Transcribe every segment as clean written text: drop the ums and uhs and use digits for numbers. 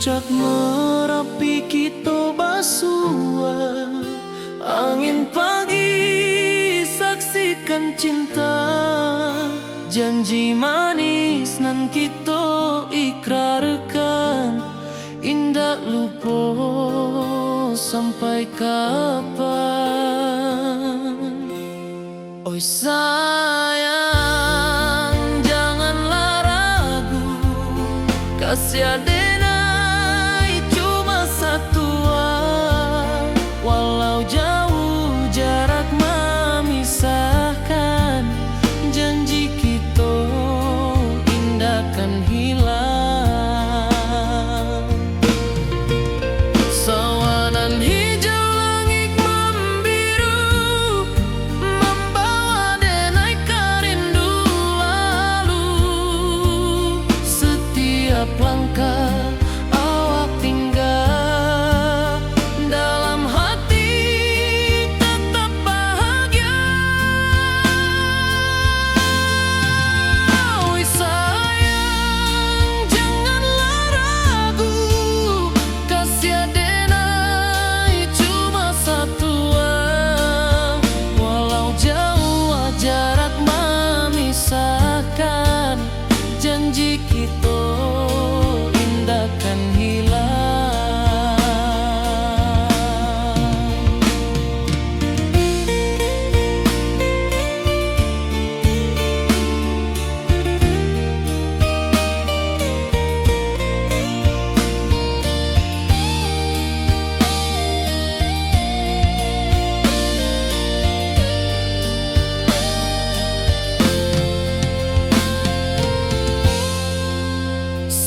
Puncak Merapi kita basua, angin pagi saksikan cinta, janji manis nan kita ikrarkan, indah lupa sampai kapan. Oi sayang, janganlah ragu, kasih adenai cuma satu, walau jauh jarak memisahkan, janji kita indah kan hilang. Sawanan hijau langit membiru, membawa denai karindu lalu. Setiap langkah awak tinggal, dalam hati tetap bahagia. Oi sayang, janganlah ragu, kasih adenai cuma satu, walau jauh jarak memisahkan, janji kita indah kan hilang.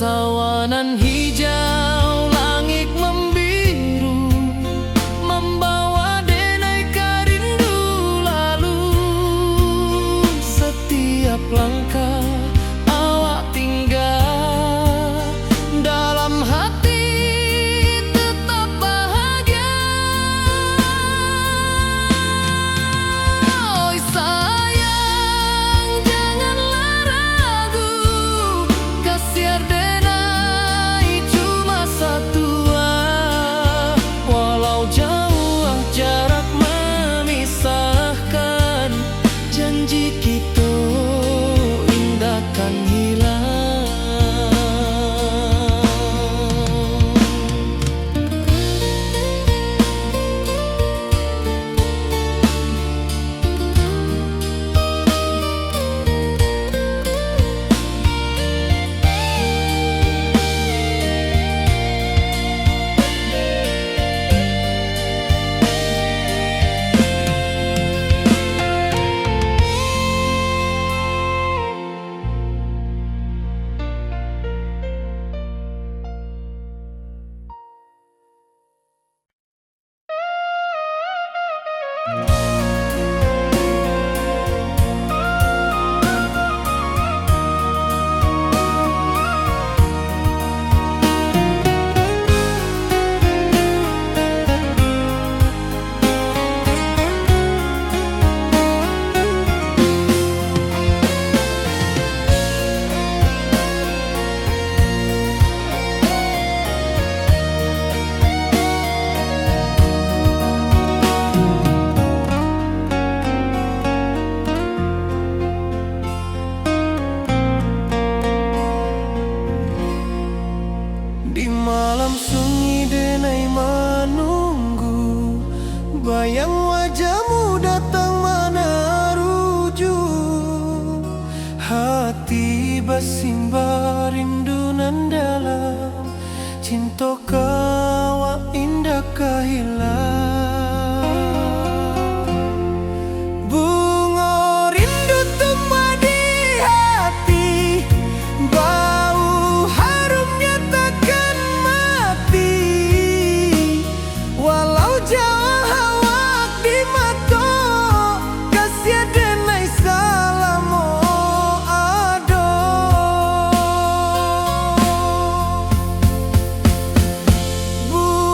Sawanan hijau langit membiru, membawa denai karindu lalu. Setiap langkah awak tinggal, dalam hati tetap bahagia. Oi sayang, janganlah ragu, kasih adenai cuma satu, walau jauh jarak memisahkan, janji kita indah kan hilang. Di malam sunyi denai menunggu, bayang wajahmu datang meneruju. Hati bersimbar rindu nan dalam, cinta kawa indah kehilang. Bunga rindu tumbuh di hati, bau harumnya takkan mati, walau jauh awak di mata, kasih adenai salamo ado. Bu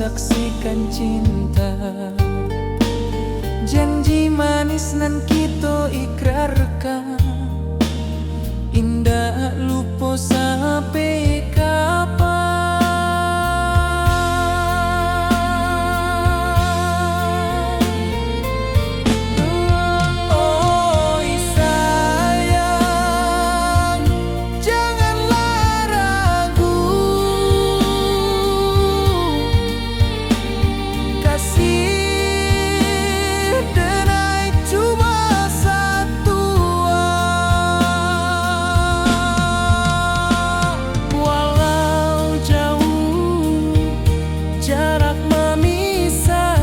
saksikan cinta. Janji manis nan kita ikrarkan, indah lupa sampai kapan. Oi sayang, janganlah ragu, kasih denai cuma satu. Walau jauh jarak memisahkan,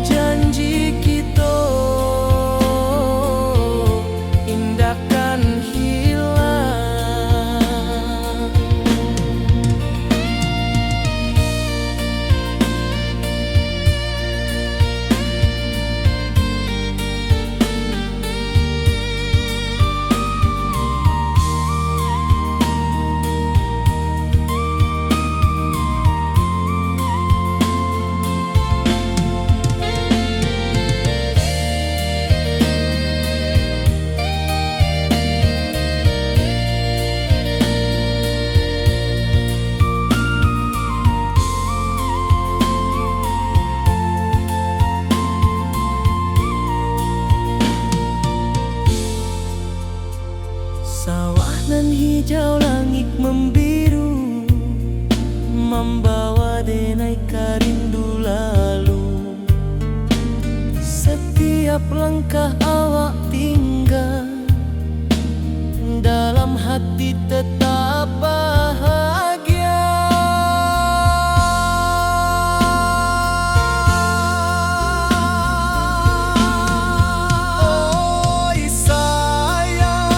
janji kita indahkan hilang. Sawah nan hijau, langit membiru, membawa denai karindu lalu. Setiap langkah awak tinggal, dalam hati tetap bahagia. Oi sayang,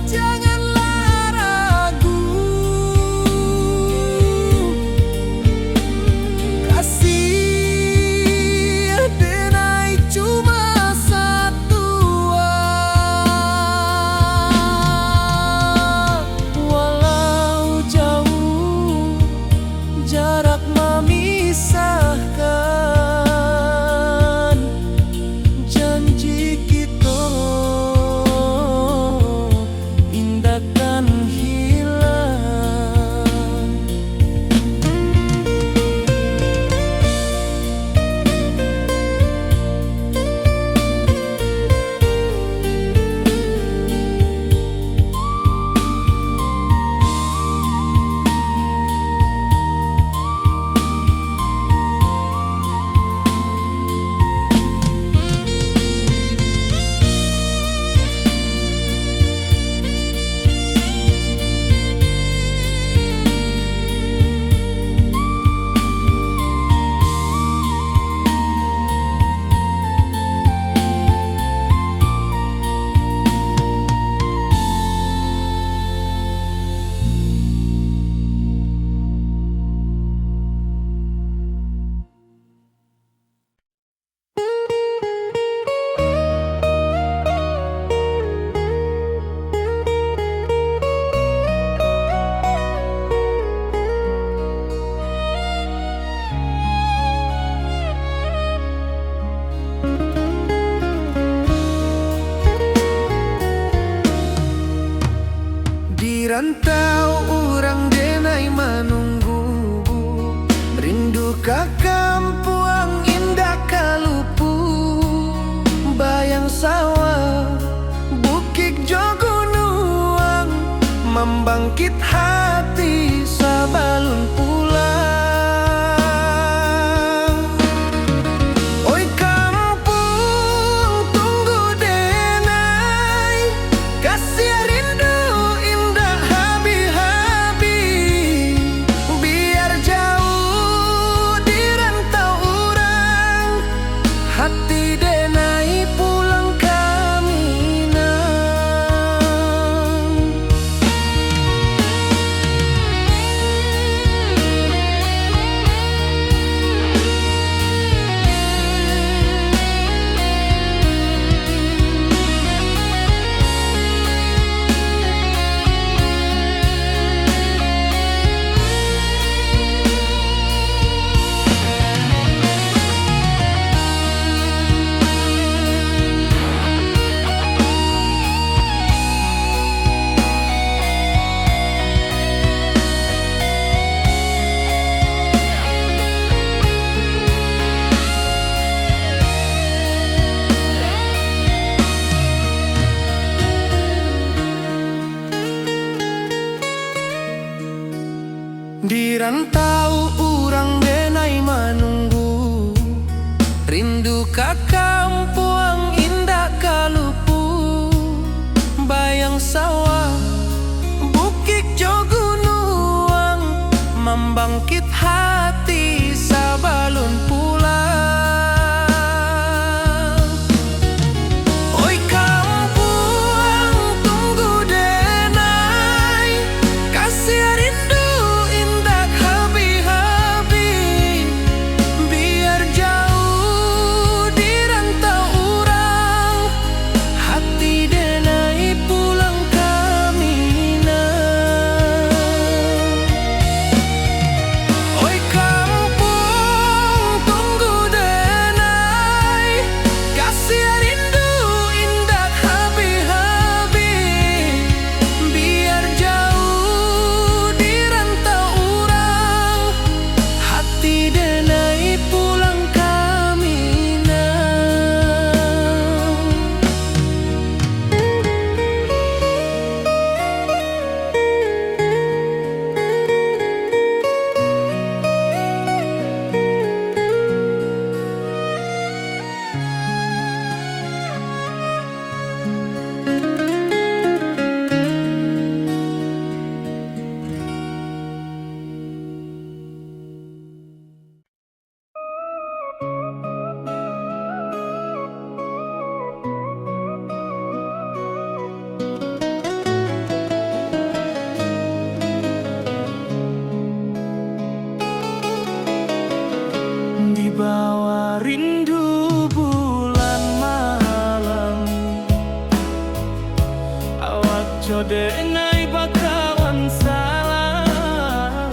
janganlah ragu, kasih denai cuma satu. Walau jauh jarak memisahkan, janji kita indahkan hilang. Di rantau orang denai menunggu, rindu ka kampung indah kalupu. Bayang sawah, bukit jo gunung, membangkit hati sabalun pulang. Oi kampung tunggu denai, kasih rindu indah habi-habi. Biar jauh di rantau orang, hati denai pulang ke Minang. Di rantau urang denai manunggu, rindu ka kampung indah kalupu. Bayang sawah, bukit jo gunung, membangkit hati sabalun pulang. Oi kampung tunggu denai, kasih rindu indah habi-habi. Biar jauh di rantau urang, hati denai pulang ke Minang. Oi kampung tunggu denai, kasih rindu indah habi-habi. Biar jauh di rantau urang, hati denai pulang ke Minang. Di bawah rindu bulan malam, awak jodenai bakawan salah.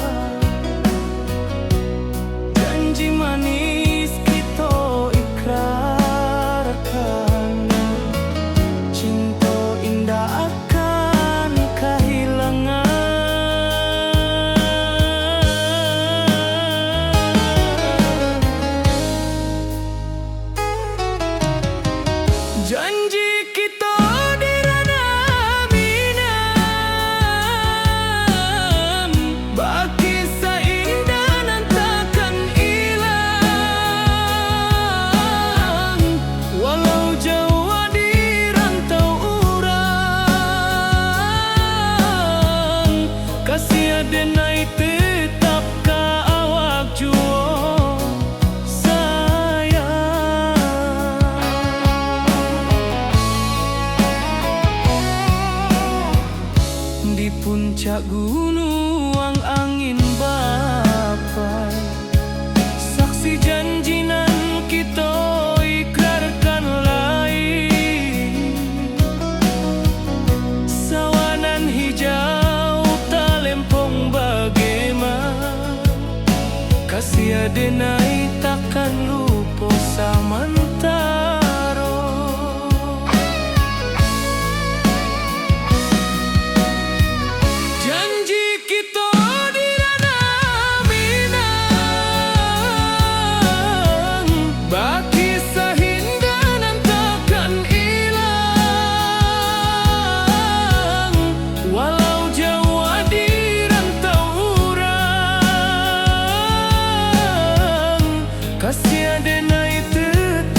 Janji manis kita ikrarkan, cinta indah akan kehilangan. Janji kita di ranah Minang, baki seindah nan takkan hilang. Walau jauh di rantau urang, kasih denai tetap ka awak juo sayang. Di puncak gunung angin bapai, saksi janji nan kita ikrarkan lain. Sawanan hijau talempong bagaimana, kasih denai takkan lupa samantara. Janji kita di ranah Minang, baki sahinda nan takkan hilang. Walau jauh di rantau urang, kasih denai tetap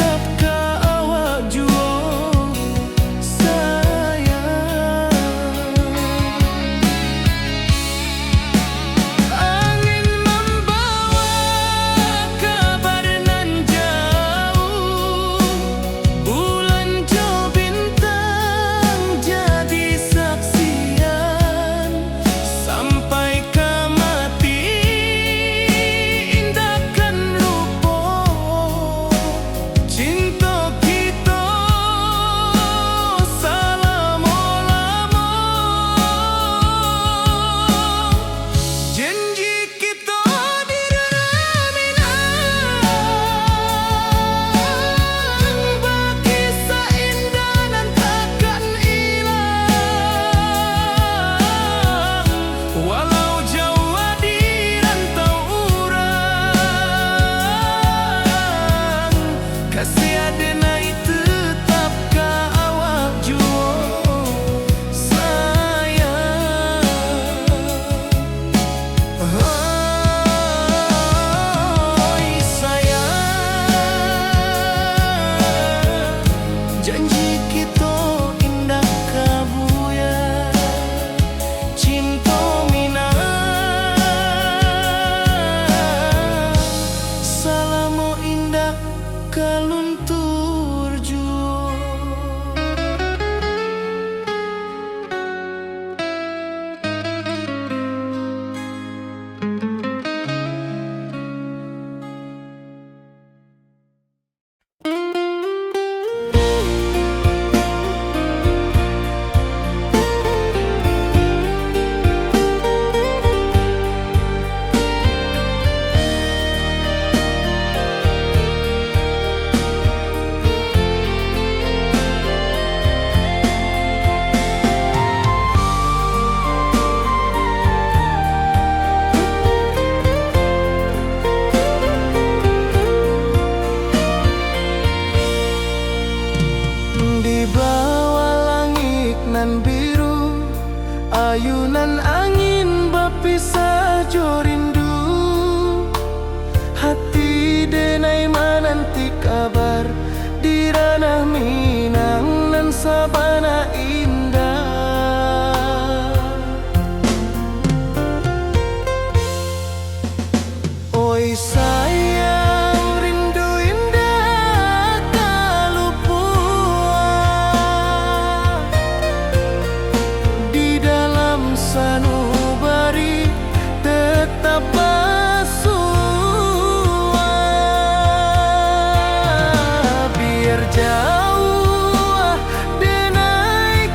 ayunan angin bapisah jo rindu, hati denai menanti kabar di ranah Minang nan sabana indah. Oi sayang, rindu indah kalupua di dalam sanubari tetap bersua. Biar jauh denai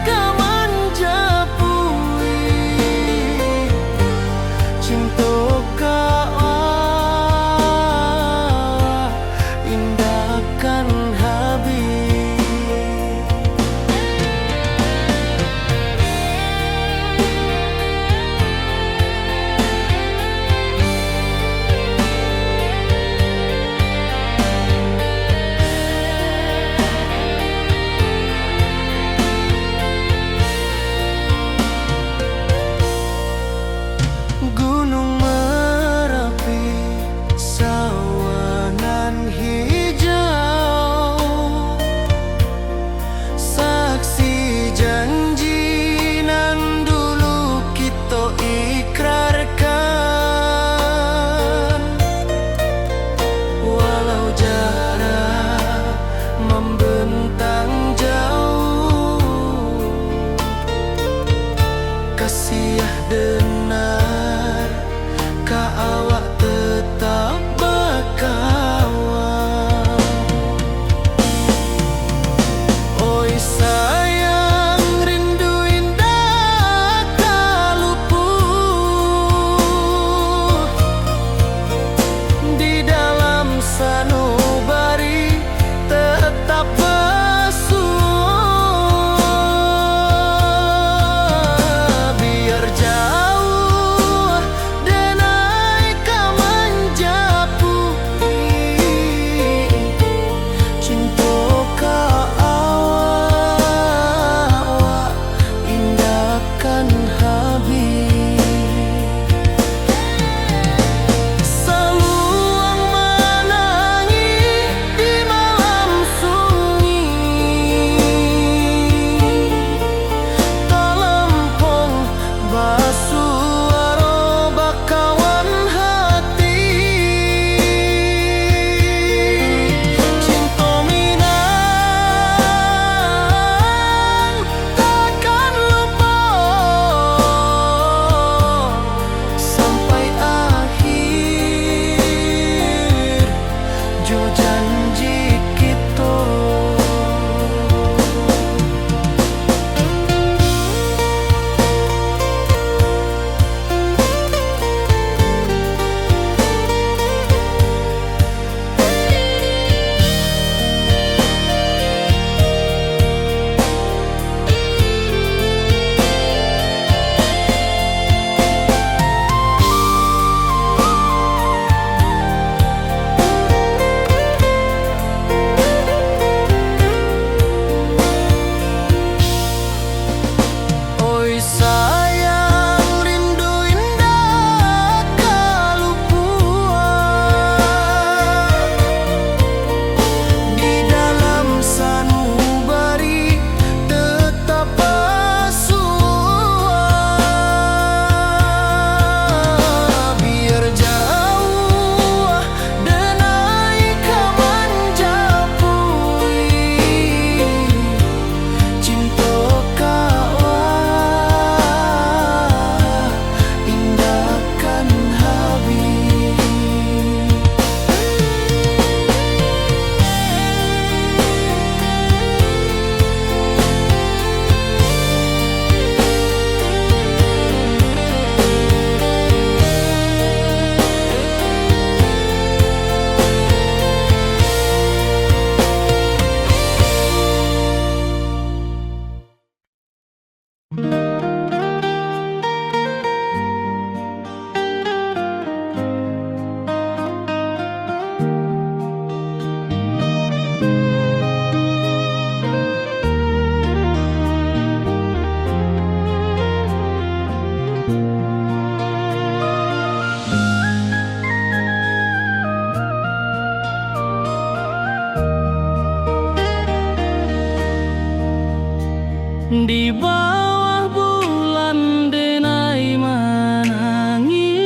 Di bawah bulan denai menangi,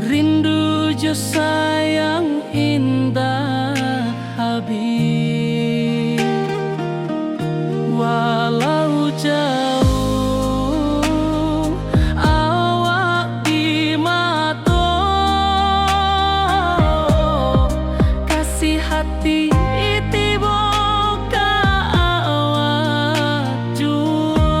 rindu jo sayang indah habis. Walau jauh awak di mata, kasih hati tiba ka awak jua.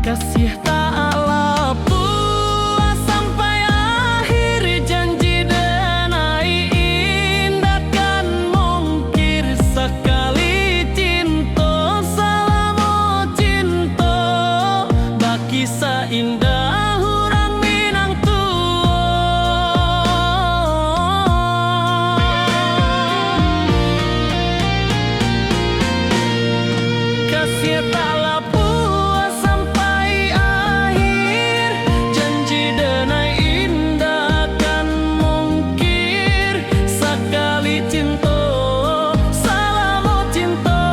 Kasih tak lapuk sampai akhir, janji denai indah kan mungkir. Sekali cinta selama cinta, baki seindah orang Minang tua. Kasih tak lapuk sampai akhir, janji denai indah kan mungkir. Sekali cinta selama cinta,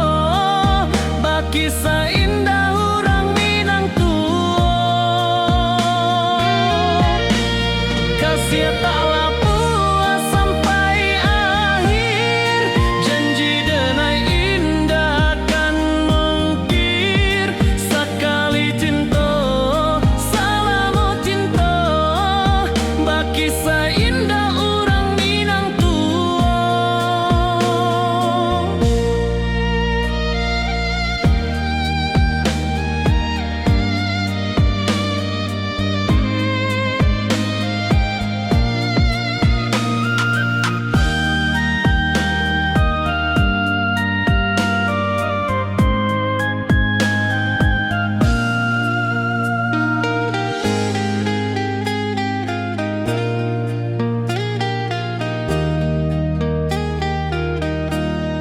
baki seindah orang Minang tua. Kasih tak lapuk sampai akhir, janji denai indah kan mungkir. Sekali cinta selama cinta, baki seindah orang Minang tua.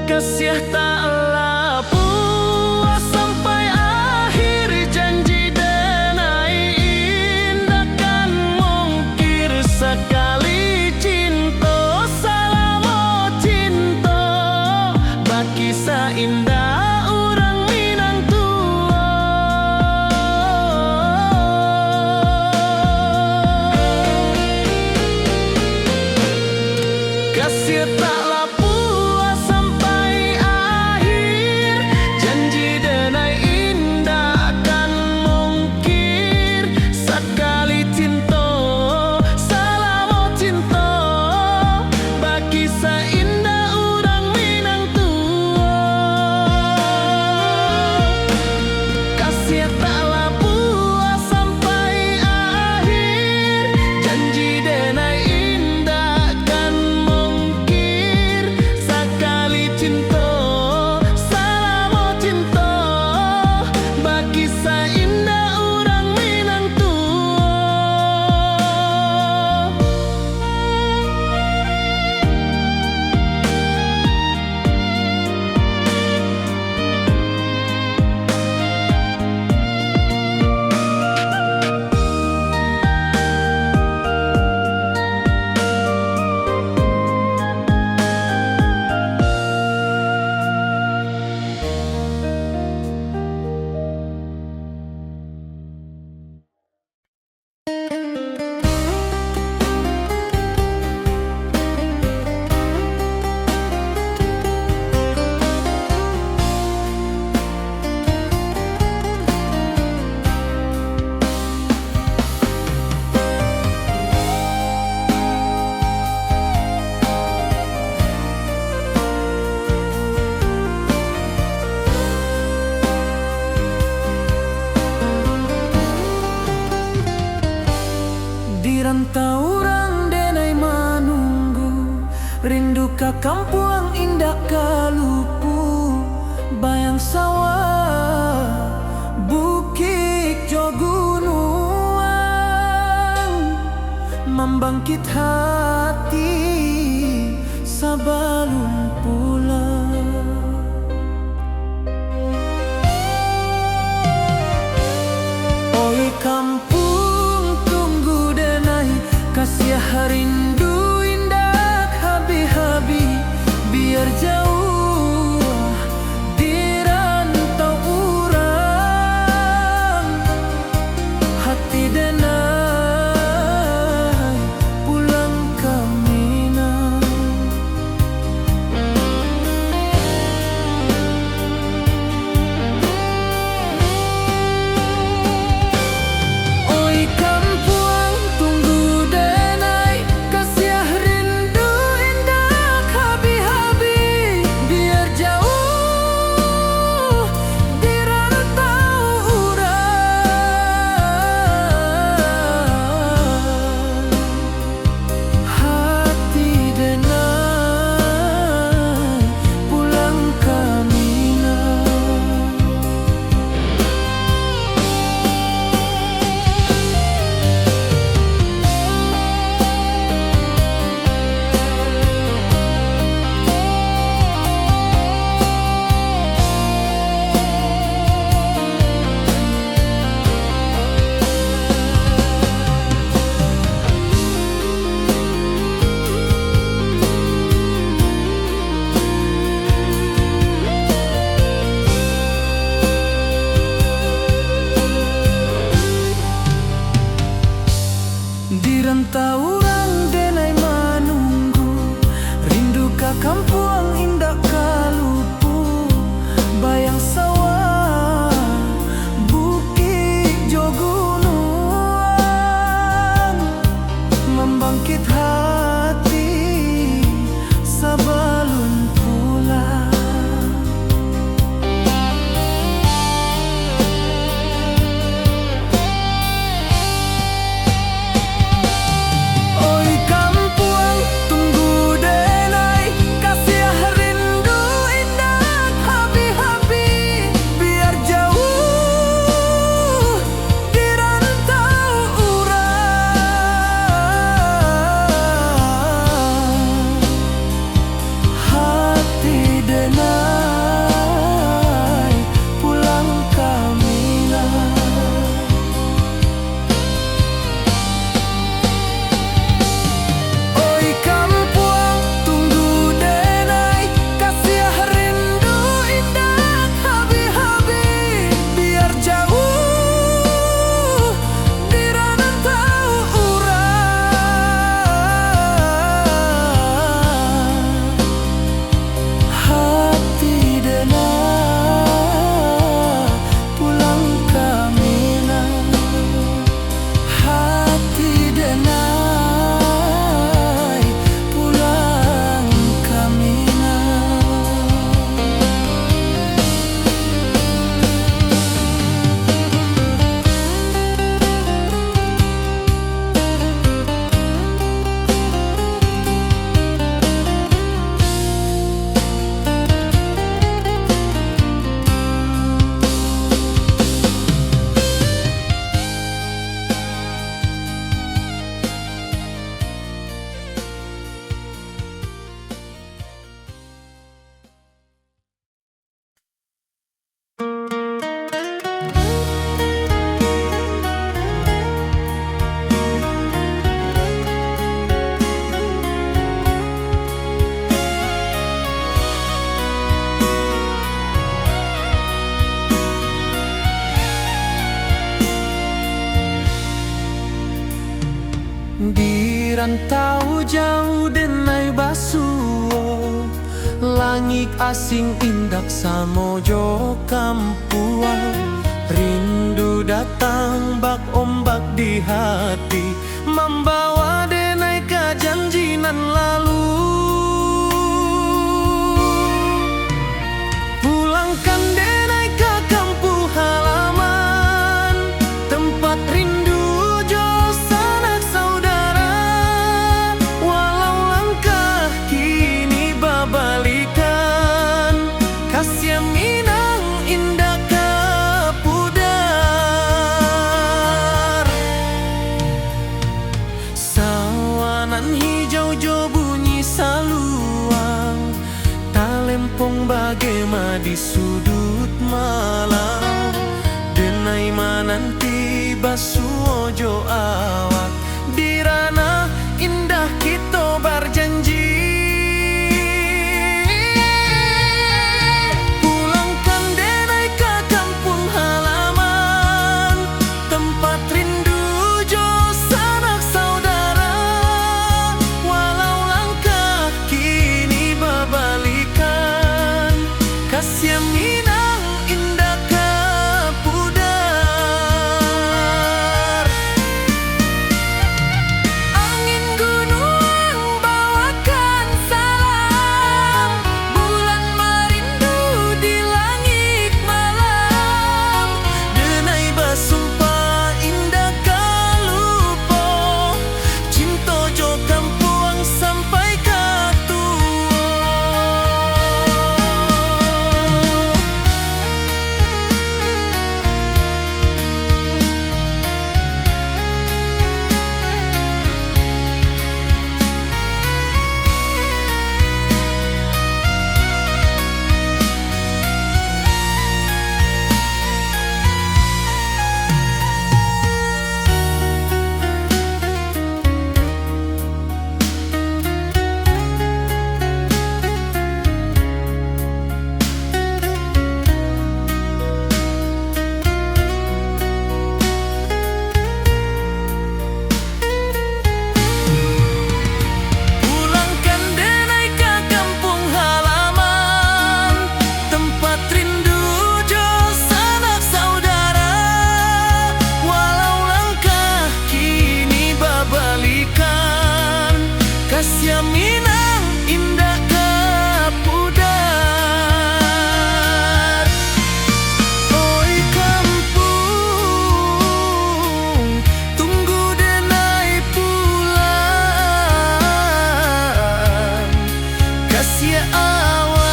Kasih tak lapuk sampai akhir, janji denai indah kan mungkir. Sekali cinta selama cinta, baki seindah orang Minang tua. Kasih tak lapuk sampai akhir, janji denai indah kan mungkir. Sekali cinta selama cinta, baki seindah orang Minang tua. Kasih tak lapuk sampai akhir, janji denai indah kan mungkir. Sekali cinta selama cinta, baki seindah orang Minang tua. Di rantau orang denai menunggu, rindu ka kampung indah kalupu. Bayang sawah, bukit jo gunungan, membangkit hati sebelum pulang. Oi kampung tunggu denai, kasih rindu indah habi-habi. rintau jauh denai basuo, langit asing indak samojo kampuan. Rindu datang bak ombak di hati, membawa denai ke janjinan lalu. Pulangkan denai ke kampung halaman, tempat rindu jo sanak saudara. Walau langkah kini babalikan, kasih Minang indah kepudar. Sawanan hijau jo bunyi saluang, talempong bagema di sudut malam. Denai mananti basuo jo awak, di ranah indah kita berjanji. Pulangkan denai ke kampung halaman, tempat rindu jo sanak saudara. Walau langkah kini babalikan, kasih Minang indah kepudar. Angin gunung bawakan salam, bulan merindu di langit malam. Denai basumpah indah kalupo, cinta jo kampuang sampai katua. Pulangkan denai ke kampung halaman, tempat rindu jo sanak saudara. Walau langkah kini babalikan, kasih Minang indah kepudar. Oi kampung, tunggu denai pulang. Kasih awak,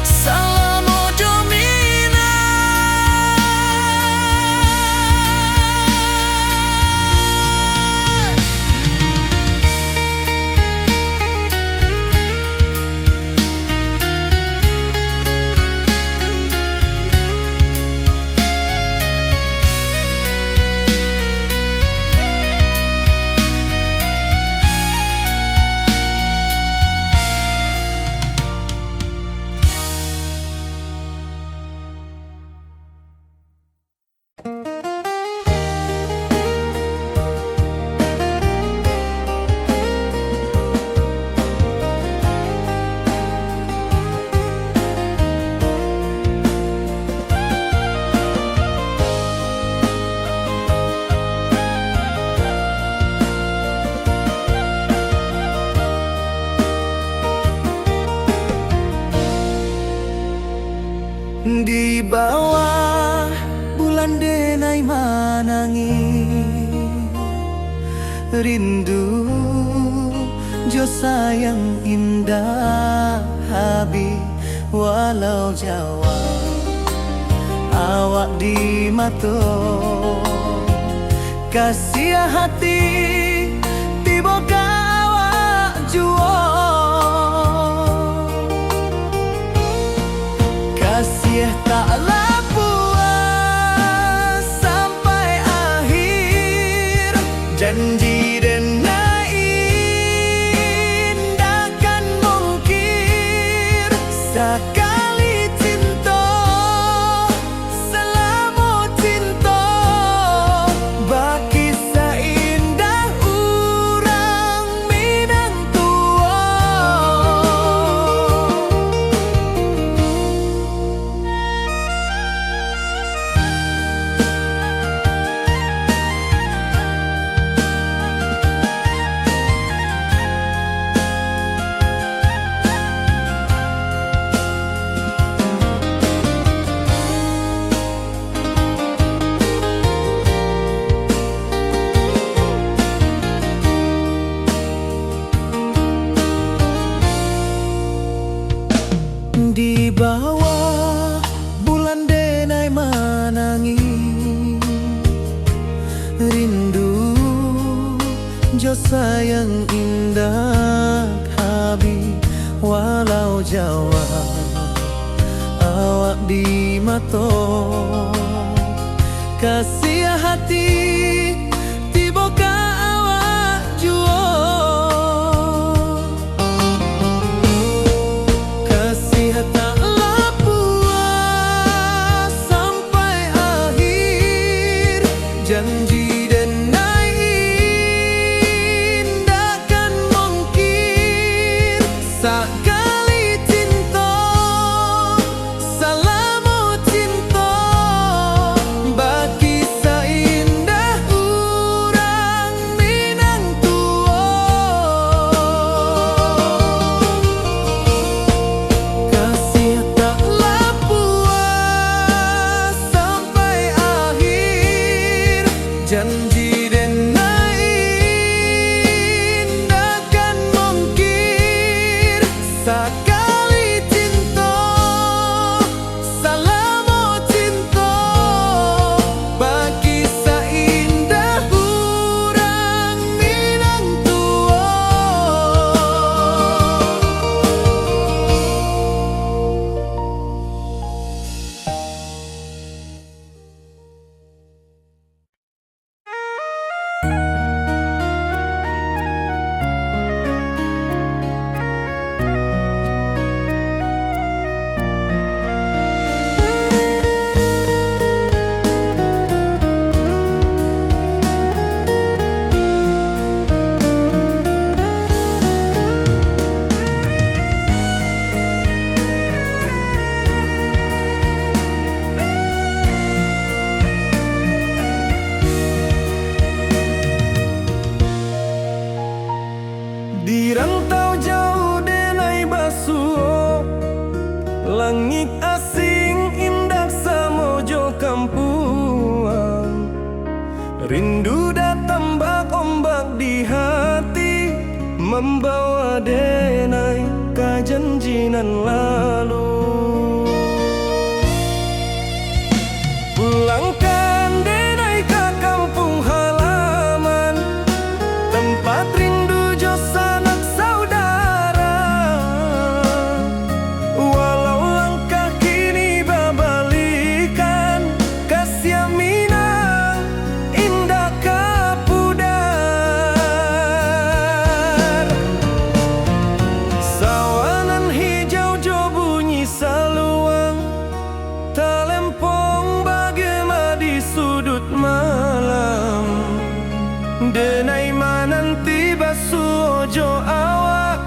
salam ojo Minang. Di bawah bulan denai manangi, rindu jo sayang indah habi. Walau Jawa awak di mato, kasih hati tiba awak juo. Kasih taklah puas sampai akhir, janji denai indah kan mungkir. Sekali cinta selama cinta, baki seindah Di bawah bulan denai manangi, rindu jo sayang indah habi. Walau Jawa awak di mato, kasih hati tiba ka awak juo. Kasih taklah puas sampai akhir, janji denai indah kan mungkir. Sekali cinta salamu cinta, bagi seindah urang Minang tua. Kasih taklah puas sampai akhir, janji denai indah kan mungkir. Sekali cinta salamu cinta, bagi seindah urang Minang tua. Di rantau jauh denai basuh, langit asing indah samojo kampuang. Rindu datang bak ombak di hati, membawa denai ke janjinan lalu. Pulangkan denai ke kampung halaman, tempat rindu jo sanak saudara. Walau langkah kini babalikan, kasih Minang indah kapudar. Sawanan hijau jo bunyi saluang, talempong bagema di sudut malam. Denai mananti basuh jo awak,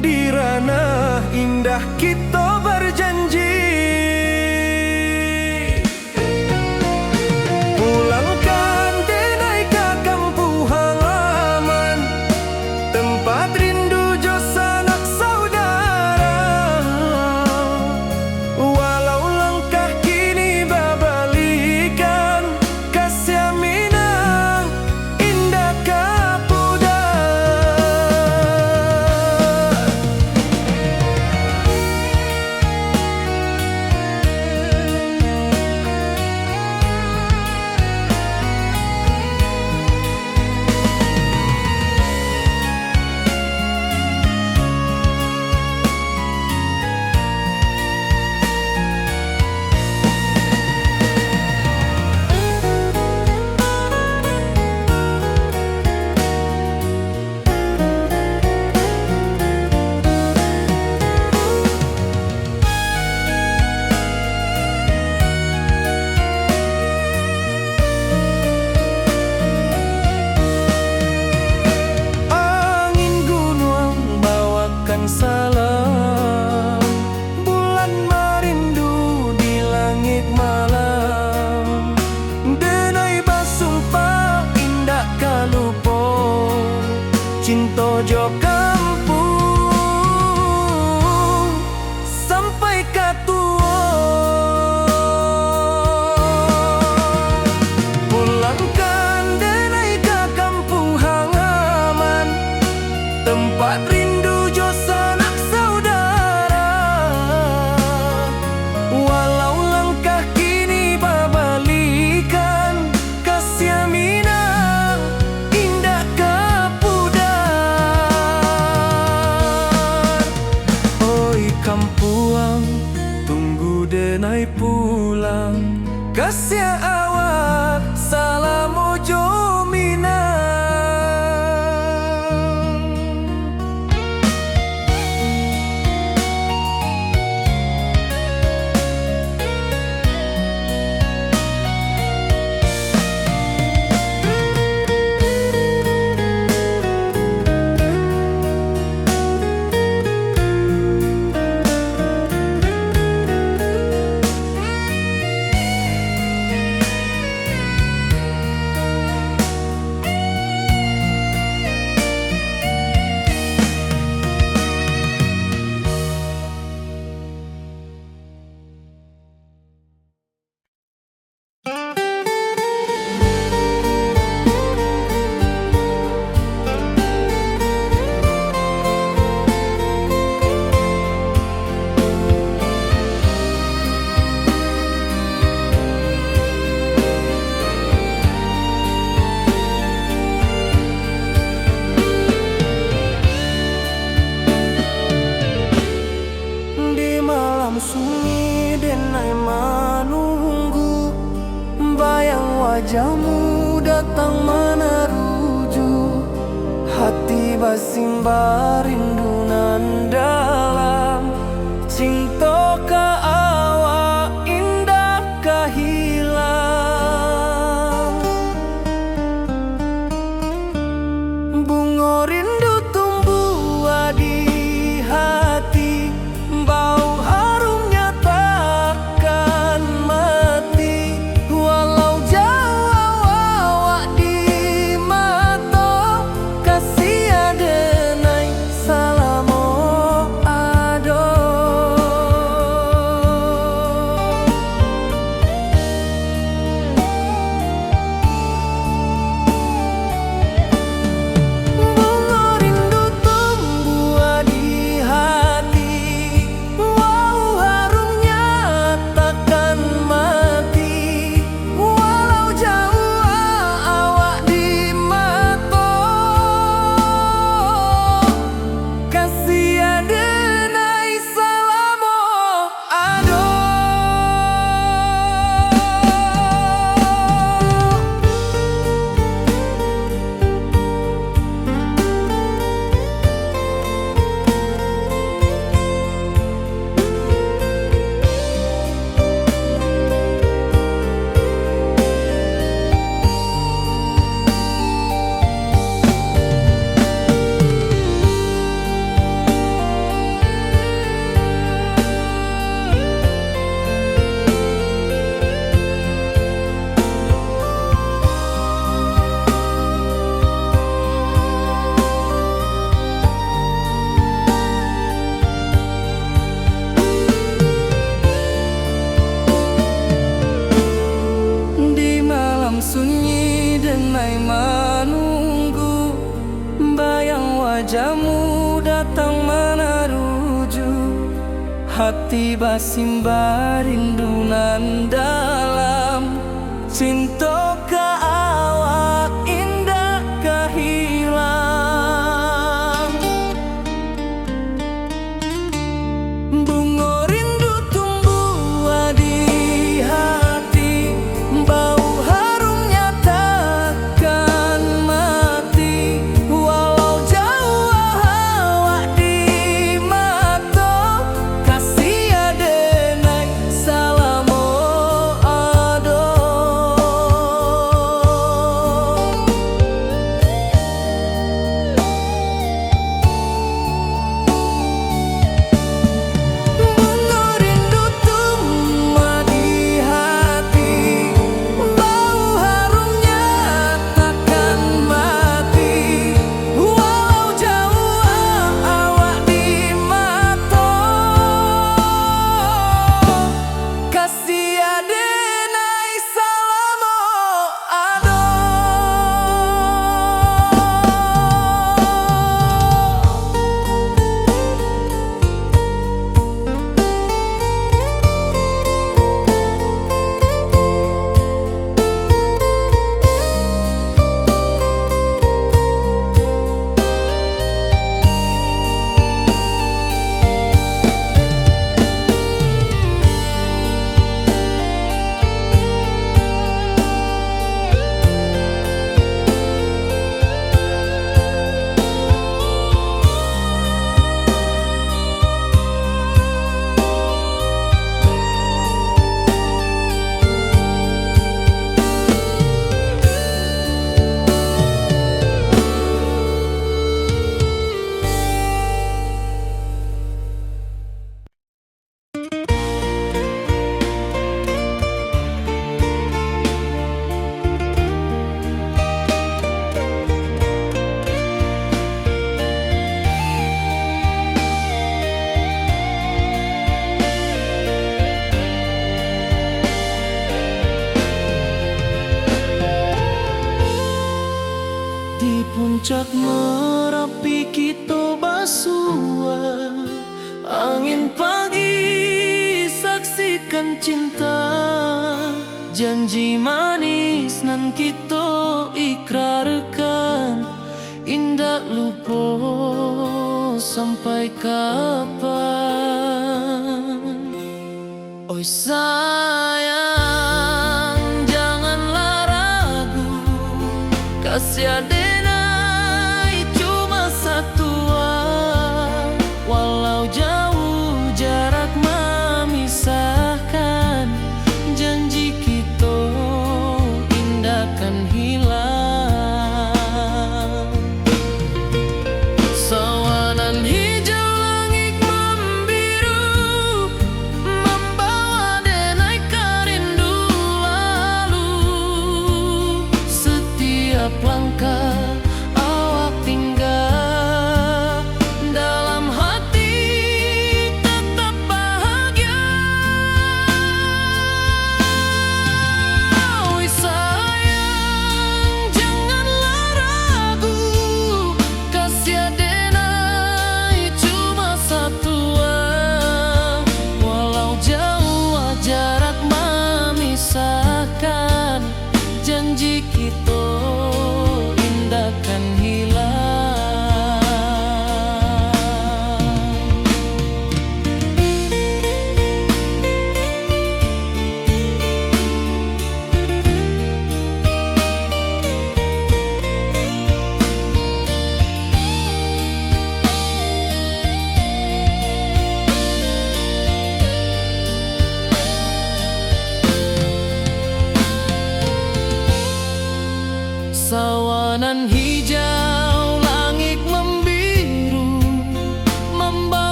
di ranah indah kita berjanji. Pulangkan denai ke kampung halaman, tempat rindu jo sanak saudara. Walau langkah kini babalikan, kasih Minang indah kapudar. Angin gunung bawakan salam, bulan merindu di langit malam. Denai basumpah indah kalupo, cinta jo kampung sampai katua. Pulangkan denai ke kampung halaman, tempat rindu jo sanak saudara. basimba rindu nan dalam, cinta ka awak indah ka hilang. Bunga rindu tumbuh di hati, bau harumnya takkan mati. Walau jauh awak di mata, kasih adenai salamo ado. Bunga rindu tumbuh di hati, wow harumnya takkan mati. Walau jauh awak di mata, kasih adenai salamo ado. Di malam sunyi denai menunggu, bayang wajahmu datang meneruju. Hati basimba rindu nan dalam, cinta ka awak indah ka hilang. Bunga rindu tumbuh di hati, bau harumnya takkan mati. Walau jauh awak di mata, kasih adenai salamo ado. Bunga rindu tumbuh di hati, bau harumnya takkan mati. Walau jauh awak di mata, kasih adenai salamo ado. Di puncak Merapi kita basua, angin pagi saksikan cinta. Janji manis nan kita ikrarkan, indah lupa sampai kapan. Oi sayang, janganlah ragu, kasih adenai cuma satu.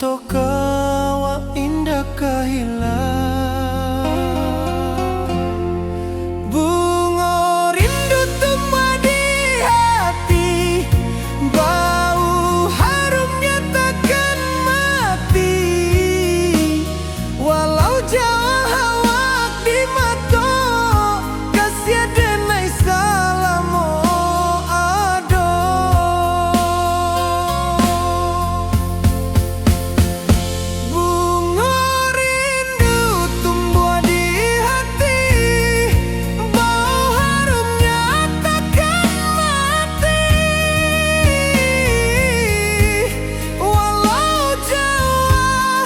Cinta kawa indah kahilang, bunga rindu tumbuh di hati, bau harumnya takkan mati. Walau jauh awak di mata, kasih denai salamo ado. Bunga rindu tumbuh di hati, bau harumnya takkan mati. Walau jauh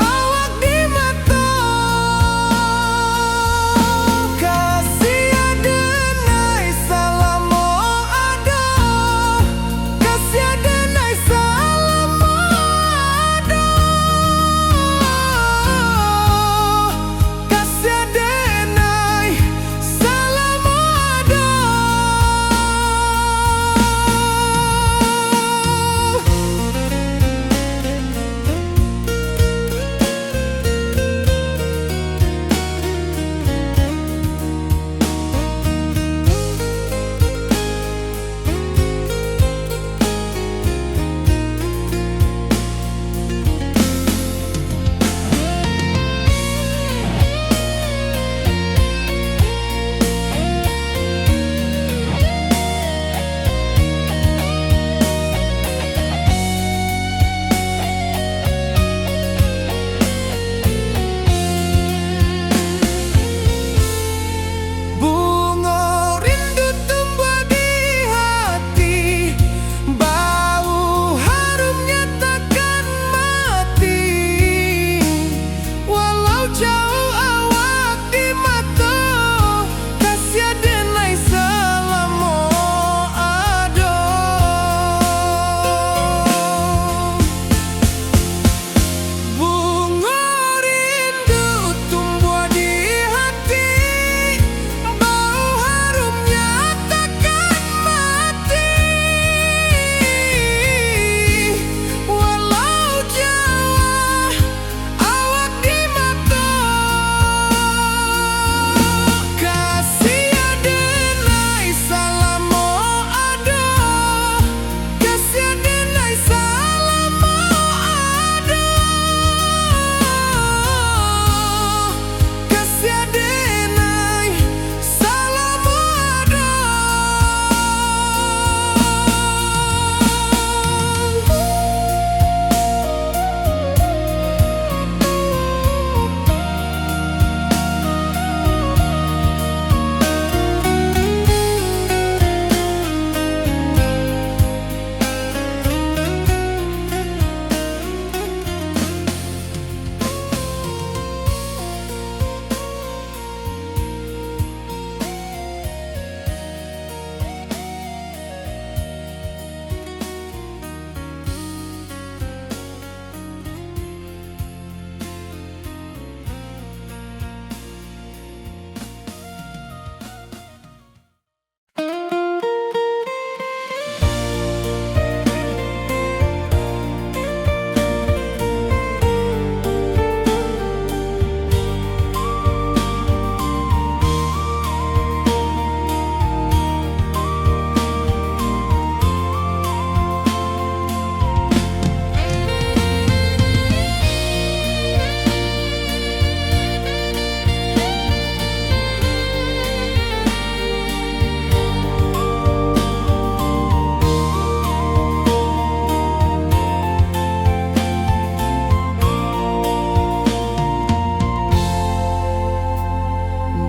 awak di mata, kasih denai salamo ado, kasih denai salamo ado, kasih denai salamo ado. Bunga rindu tumbuh di hati, bau harumnya takkan mati. Walau jauh awak di mata, kasih denai salamo ado. Bunga rindu tumbuh di hati, bau harumnya takkan mati. Walau jauh awak di mata, kasih denai salamo ado, kasih denai salamo ado, kasih denai salamo ado.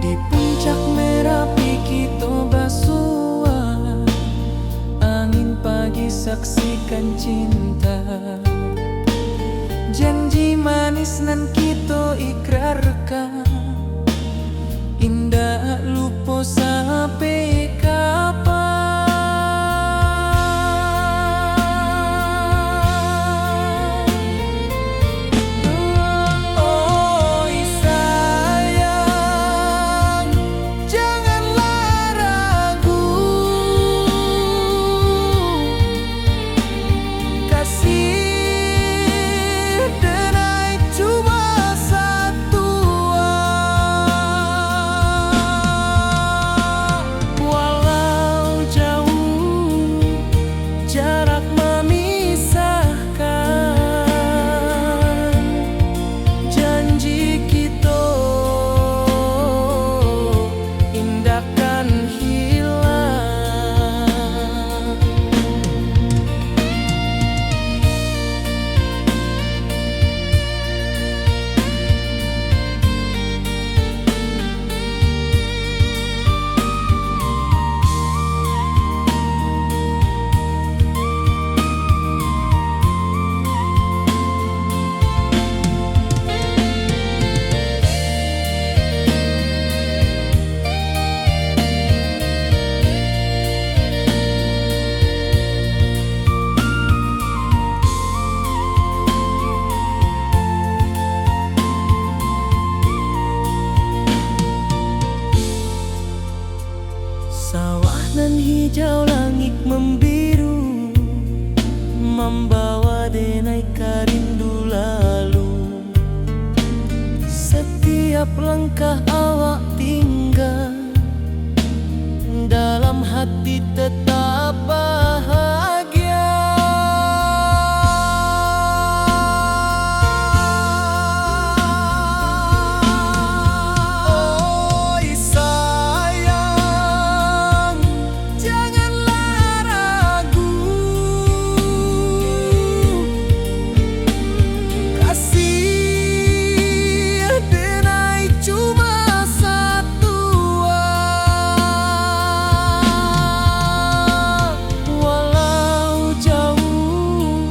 Di puncak Merapi kita basua, angin pagi saksikan cinta, janji manis nan kita ikrarkan, indah lupa sampai kapan. Oi sayang, janganlah ragu, kasih hijau langit membiru, membawa denai rindu lalu. Setiap langkah awak tinggal, dalam hati tetap bahagia. Oi sayang, janganlah ragu. Kasih denai cuma satu. Walau jauh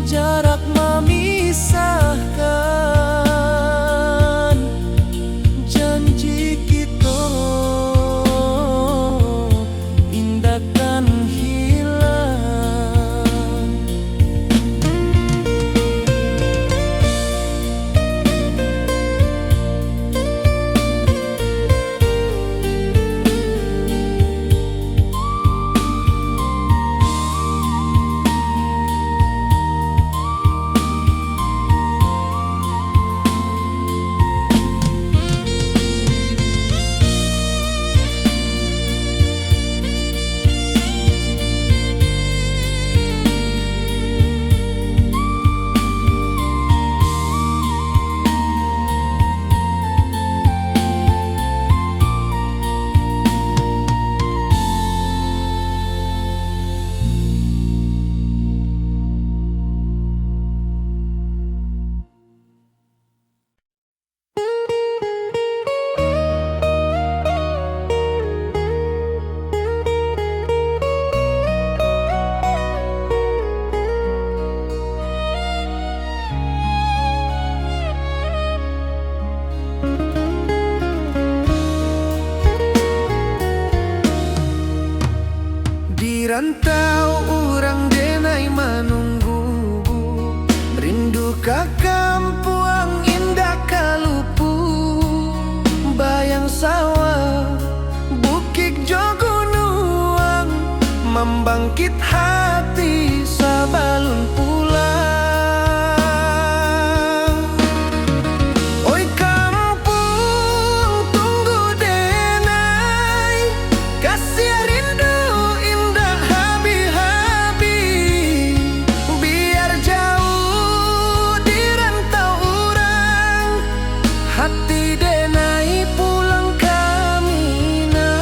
jarak memisahkan, janji kita indahkan hilang. Di rantau orang denai menunggu, rindu ke kampung indah kalupu. Bayang sawah, bukit jo gunung, membangkit hati sabalun pulang. Oi kampung tunggu denai, kasih rindu indah habi-habi. Biar jauh di rantau orang, hati denai pulang ke Minang.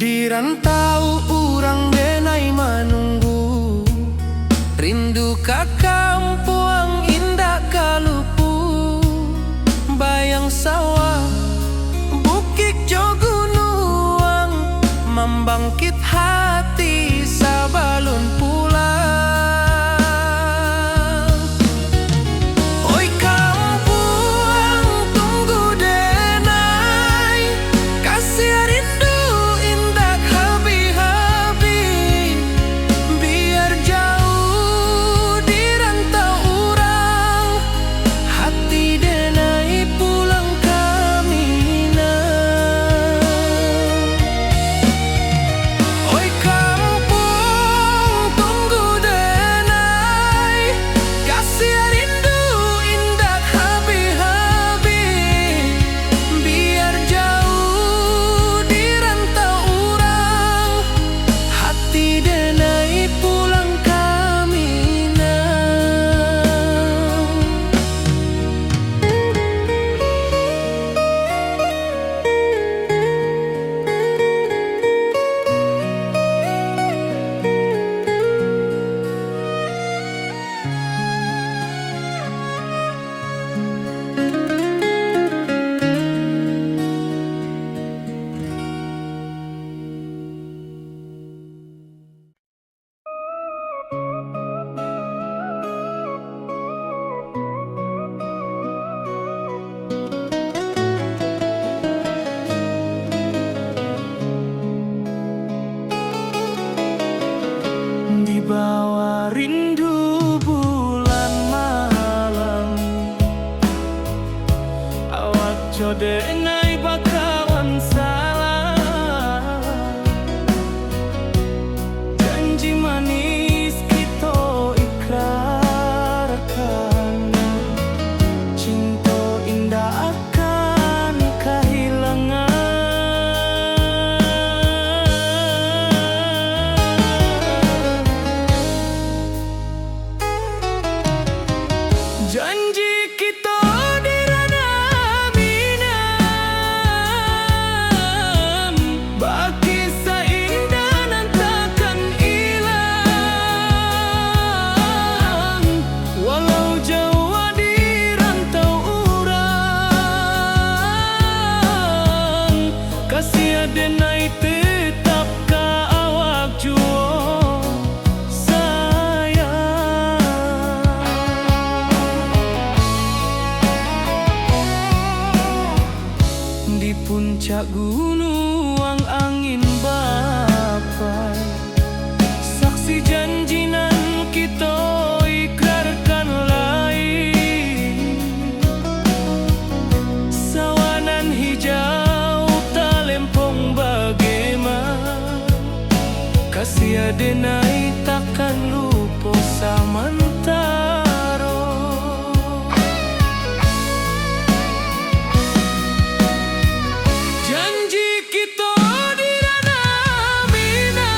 Di rantau orang denai menunggu, rindu ke kampung indah kalupu. Bayang sawah, bukit jo gunung, membangkit hati sabalun pulang. Oi kampung tunggu denai, kasih rindu indah habi-habi. Biar jauh di rantau orang, hati denai pulang ke Minang. Oi kampung Jode ngai bakawan salah. Janji manis kita ikrarkan, cinta indah akan kehilangan. Janji kita di ranah Minang, bagi seindah nan takkan hilang. Walau jauh di rantau urang, kasih adenai tetap ka awak juo sayang. Di puncak gunung angin bapai, saksi janji nan kita ikrarkan lain. Sawanan hijau talempong bagaimana, kasih adenai takkan lupa samantara. Janji kita di ranah Minang,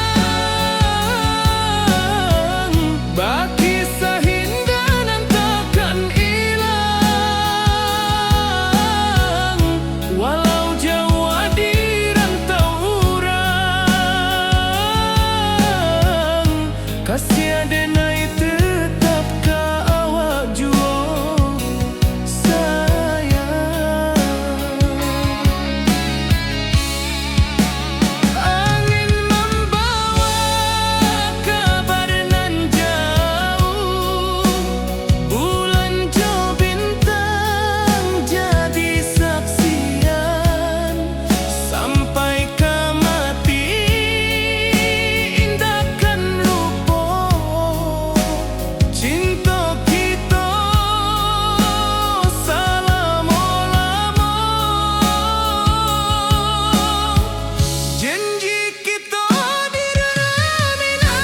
bagi sahinda nan takkan hilang. Walau jauh di rantau urang, kasih adenai tetap ka awak juo sayang. Angin membawa kabar nan jauh, bulan jo bintang jadi saksian. Sampai ke mati indahkan lupa, cinta kita selama-lama. Janji kita di ranah Minang,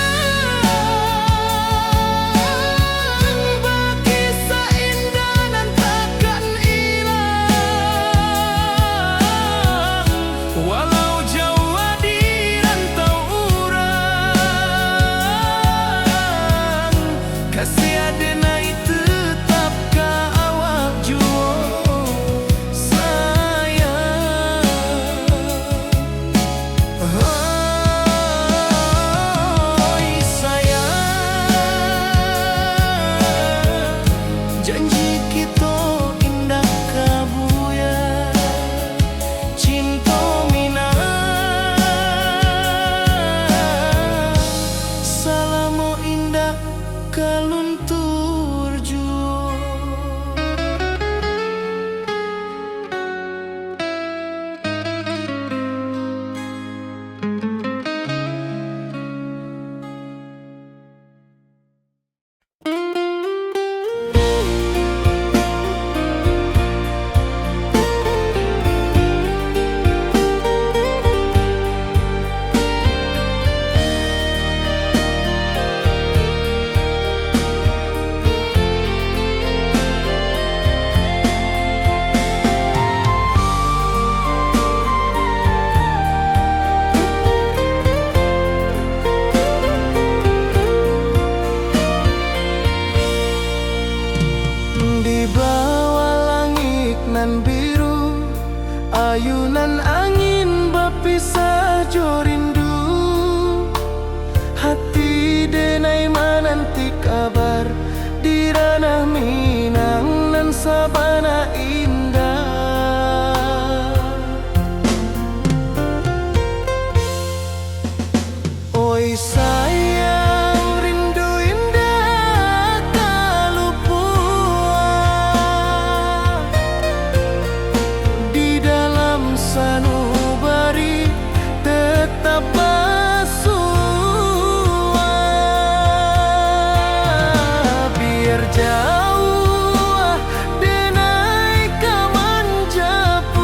bagi seindah nan takkan hilang. Walau jauh di rantau urang, kasih adenai tetap ka awak juo sayang. Oi sayang, janji kita indah kabuya, cinta Minang selama indah kaluntur juo. Di bawah langit nan biru, ayunan angin berpisah jo rindu. Hati denai menanti kabar di ranah Minang nan sabana indah. Oi sayang, rindu indah kalupua di dalam sanubari tetap bersua. Biar jauh denai ka manjapa,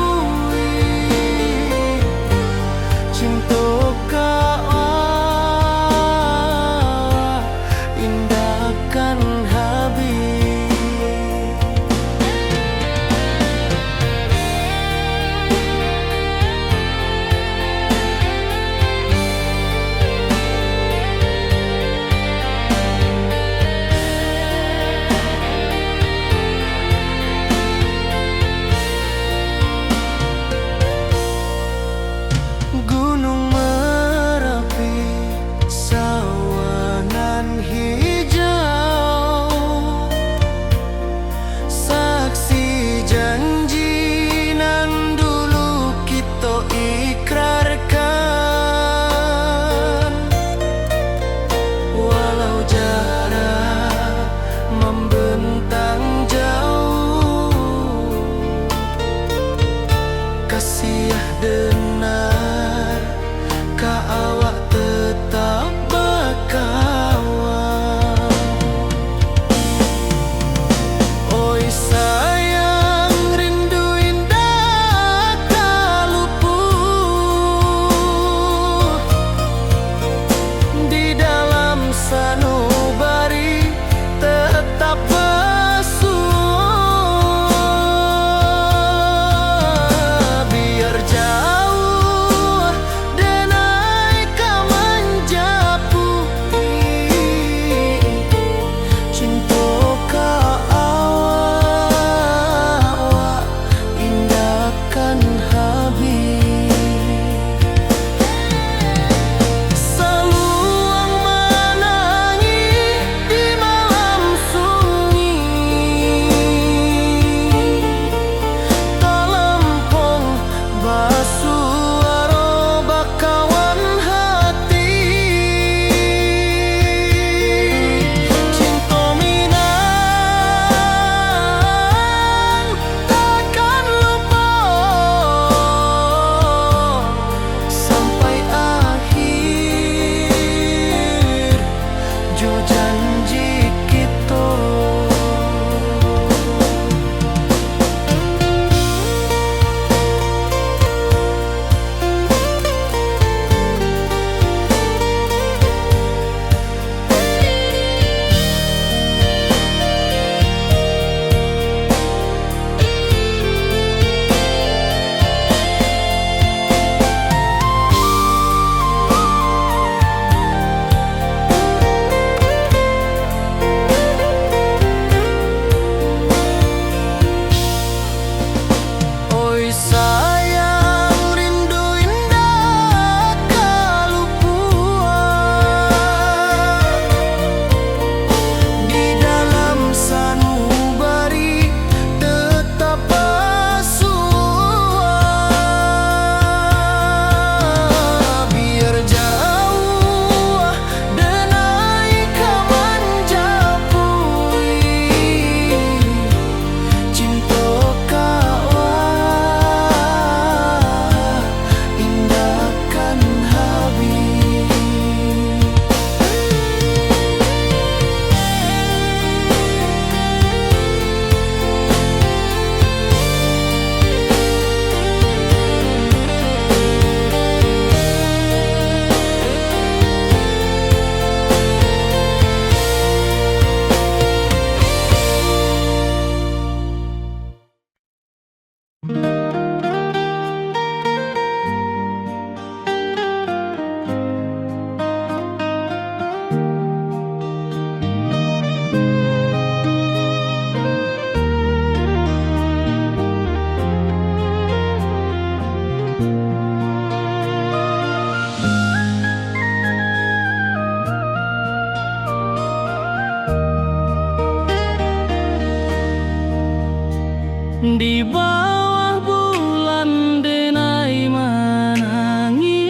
di bawah bulan denai menangi.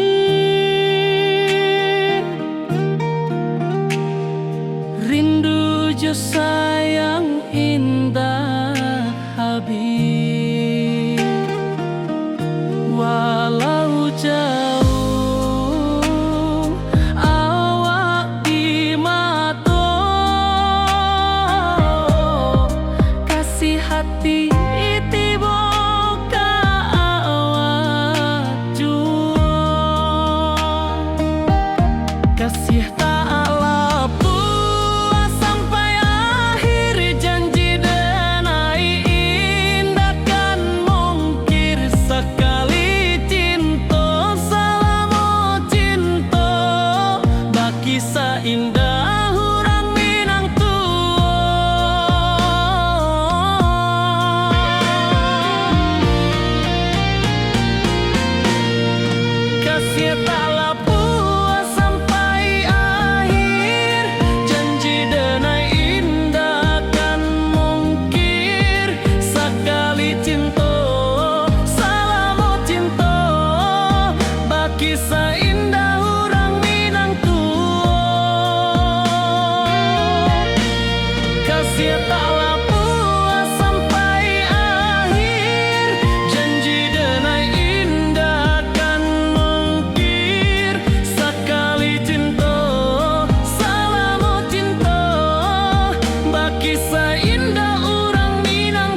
Rindu jo sayang indah habis, walau jauh awak di mata, kasih hati tiba ka awak jua, kasih tak lapuas sampai akhir janji denai indah kan mungkir sekali cinta selama cinta baki seindah hurang Minang kasih taklah puas sampai akhir janji denai indah kan mungkir sekali cinta selama cinta baki seindah hurang Minang kasih taklah puas sampai akhir janji denai indah kan mungkir sekali cinta selama cinta baki seindah urang Minang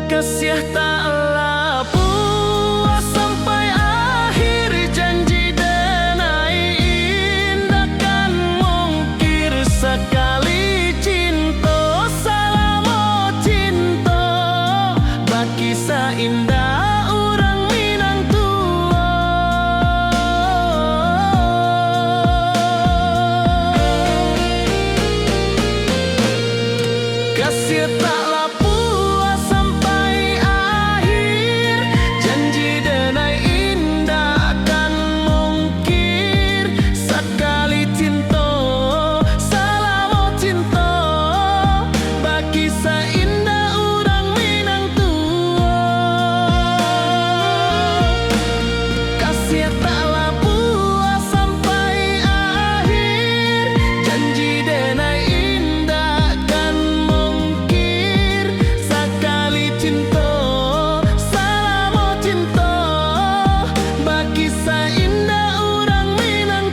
kasih taklah puas sampai akhir janji denai indah kan mungkir sekali cinta selama cinta baki seindah urang Minang kasih taklah puas sampai akhir janji denai indah kan mungkir sekali cinta selama cinta baki seindah urang Minang kasih taklah puas sampai akhir janji denai indah kan mungkir sekali cinta selama cinta baki seindah urang Minang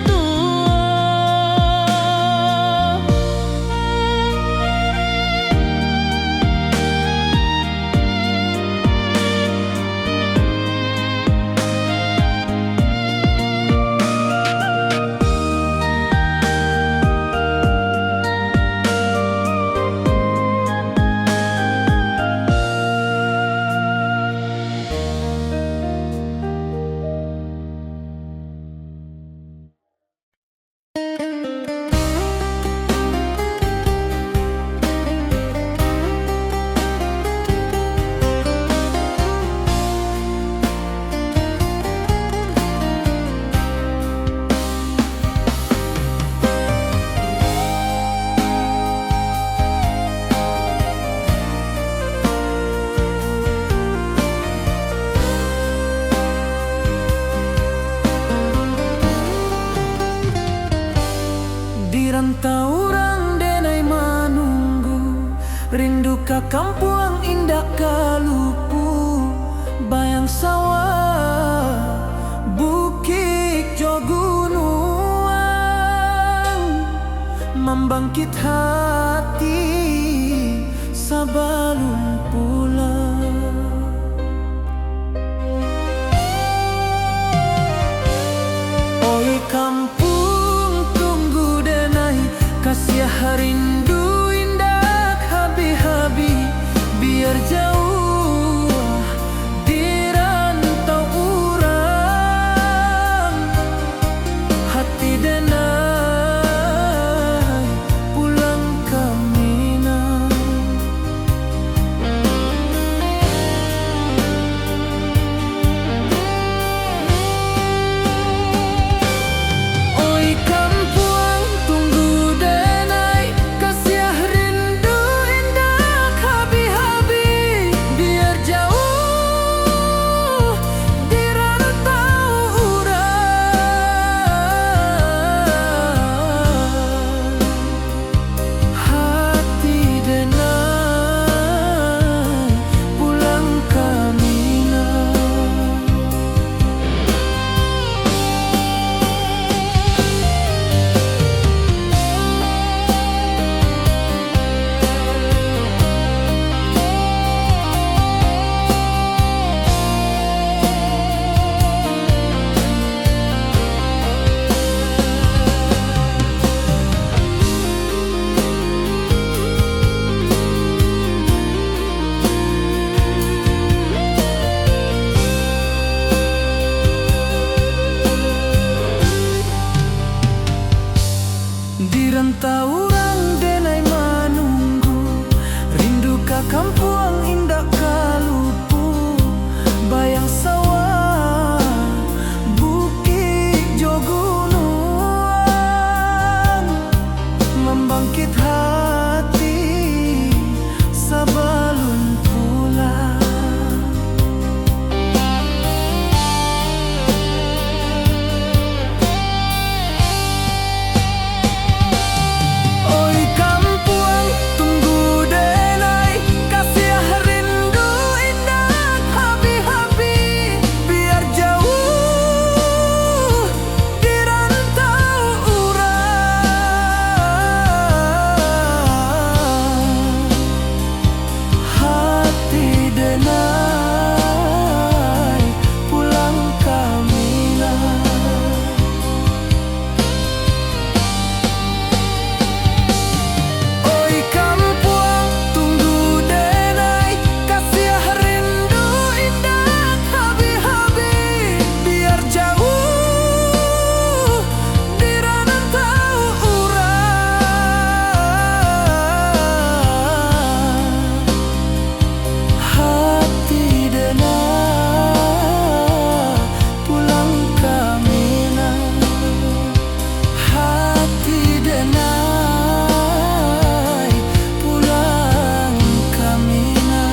di rantau urang denai manunggu rindu ka kampung indah kalupu bayang sawah bukit jo gunung membangkit hati sabalun pulang. Oi kampung tunggu denai kasih rindu indah habi-habi membangkit hati sebelum pulang. Oi kampung tunggu denai, kasih rindu indah habi-habi. Biar jauh di rantau urang, hati denai pulang kamilah. Oi kampung tunggu denai, kasih rindu indah habi-habi. Biar jauh di rantau urang, hati denai pulang kamilah. Hati denai pulang kamilah.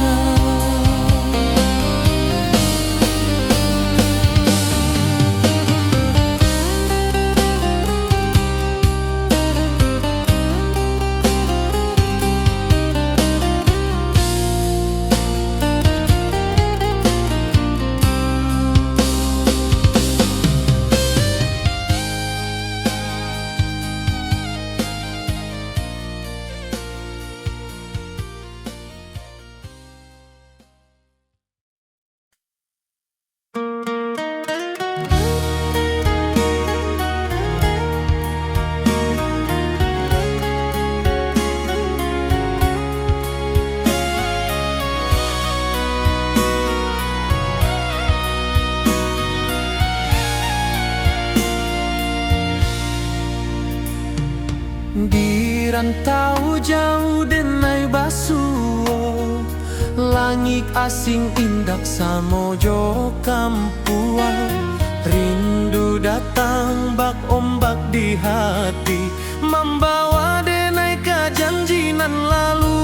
Di rantau jauh denai basuo, langit asing indak samojo kampuang. Rindu datang bak ombak di hati, membawa denai ke janji nan lalu.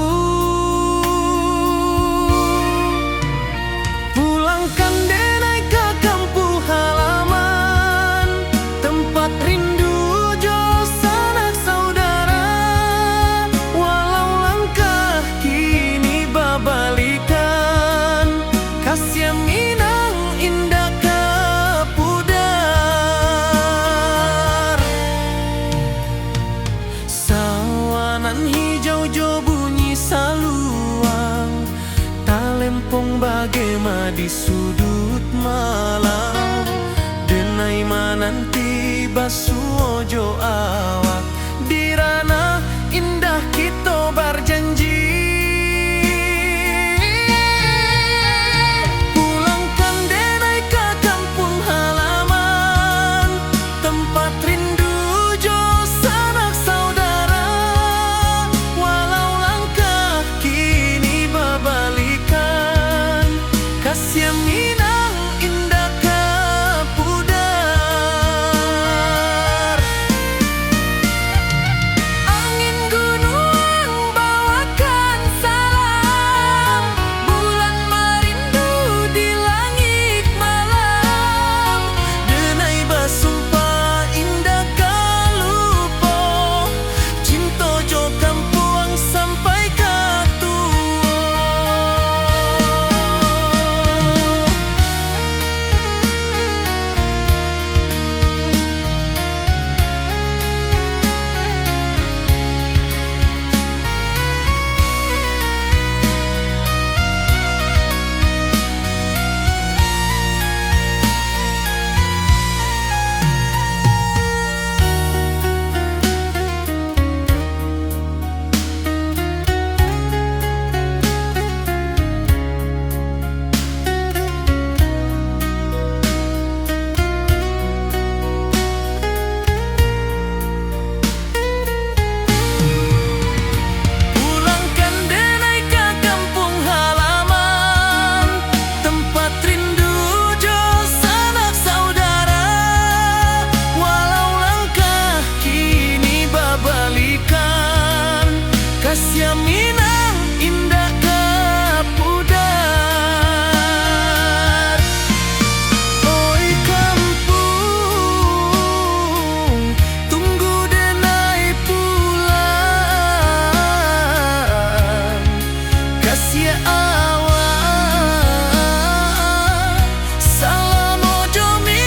Pulangkan denai ke kampung halaman, tempat rindu jo sanak saudara. Walau langkah kini babalikan, kasih minang indah kapudar. Sawanan hijau jo bunyi saluang, talempong bagema di sudut malam. Denai mananti basuo jo awak, di ranah indah kita berjanji. Pulangkan denai ke kampung halaman, tempat rindu jo sanak saudara. Walau langkah kini babalikan, kasih minang indah kapudar. Kasih Minang indah kapudar. Oi kampung, tunggu denai pulang. Kasih awak salam ojo Minang.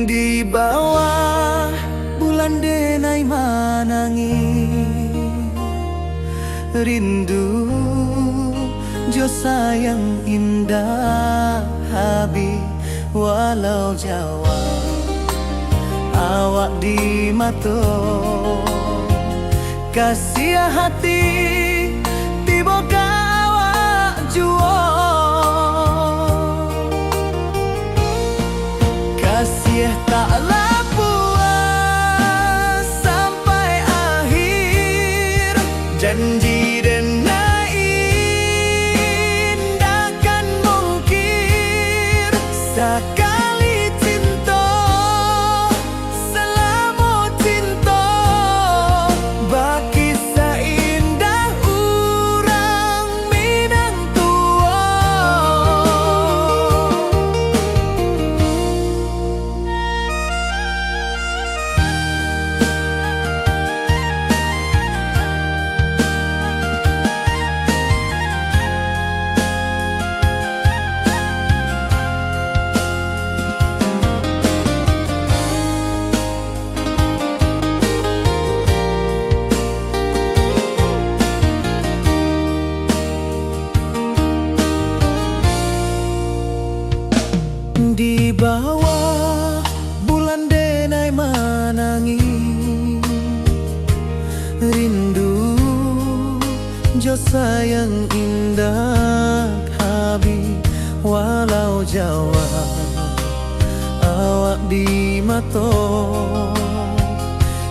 Di bawah bulan denai manangi, rindu jo sayang indah habi walau Jawa awak di mato kasih hati tiba awak juo kasih taklah puas sampai akhir janji denai indakan mungkir sekali cinta selama cinta baki seindah urang Minang tua. Di bawah bulan denai manangi, rindu jo sayang indah habi walau Jawa awak di mato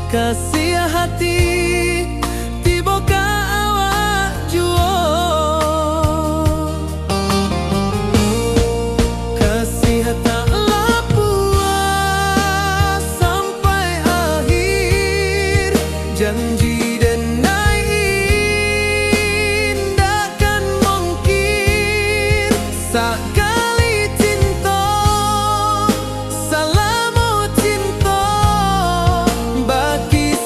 kasih hati tiba ka awak juo kasih taklah puas sampai akhir janji denai indakan mungkir sekali cinta selama cinta baki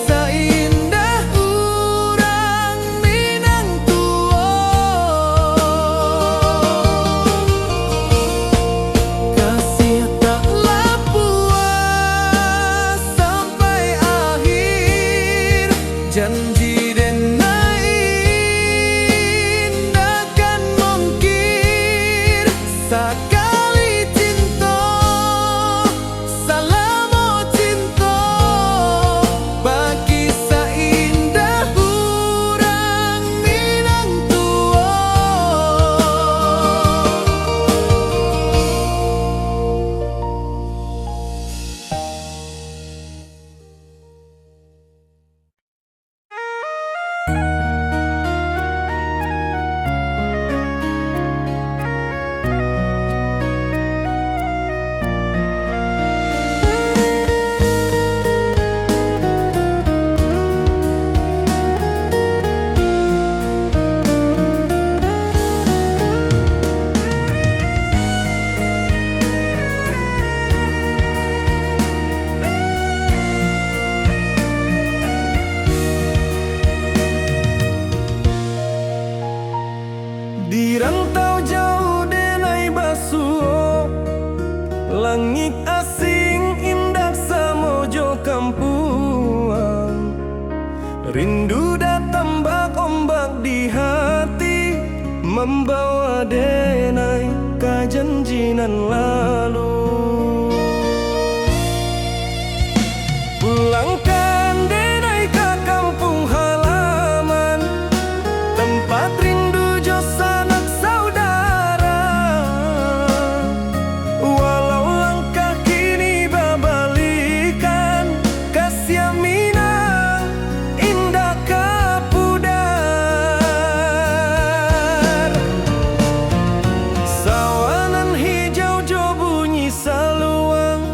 membawa denai ka janjinan lalu. Pulangkan denai ke kampung halaman, tempat rindu jo sanak saudara. Walau langkah kini babalikan, kasih Minang indah kapudar. Sawanan hijau jo bunyi saluang,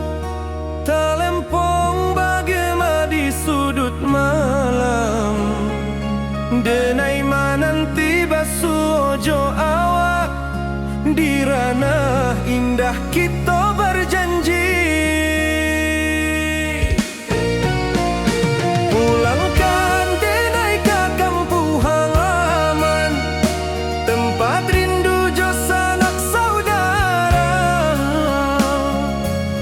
talempong bagema di sudut malam. Denai mananti basuh ojo awak, di ranah indah kita berjanji. Pulangkan denai ke kampung halaman, tempat rindu jo sanak saudara.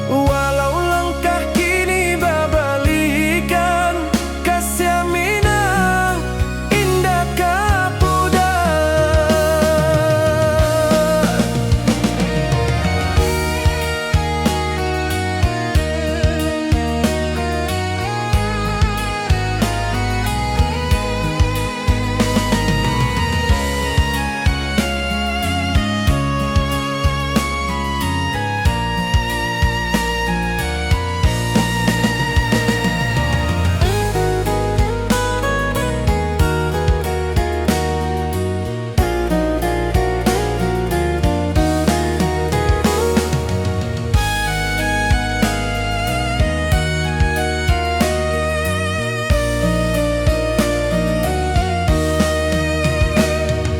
Walau langkah kini babalikan, kasih Minang indah kapudar.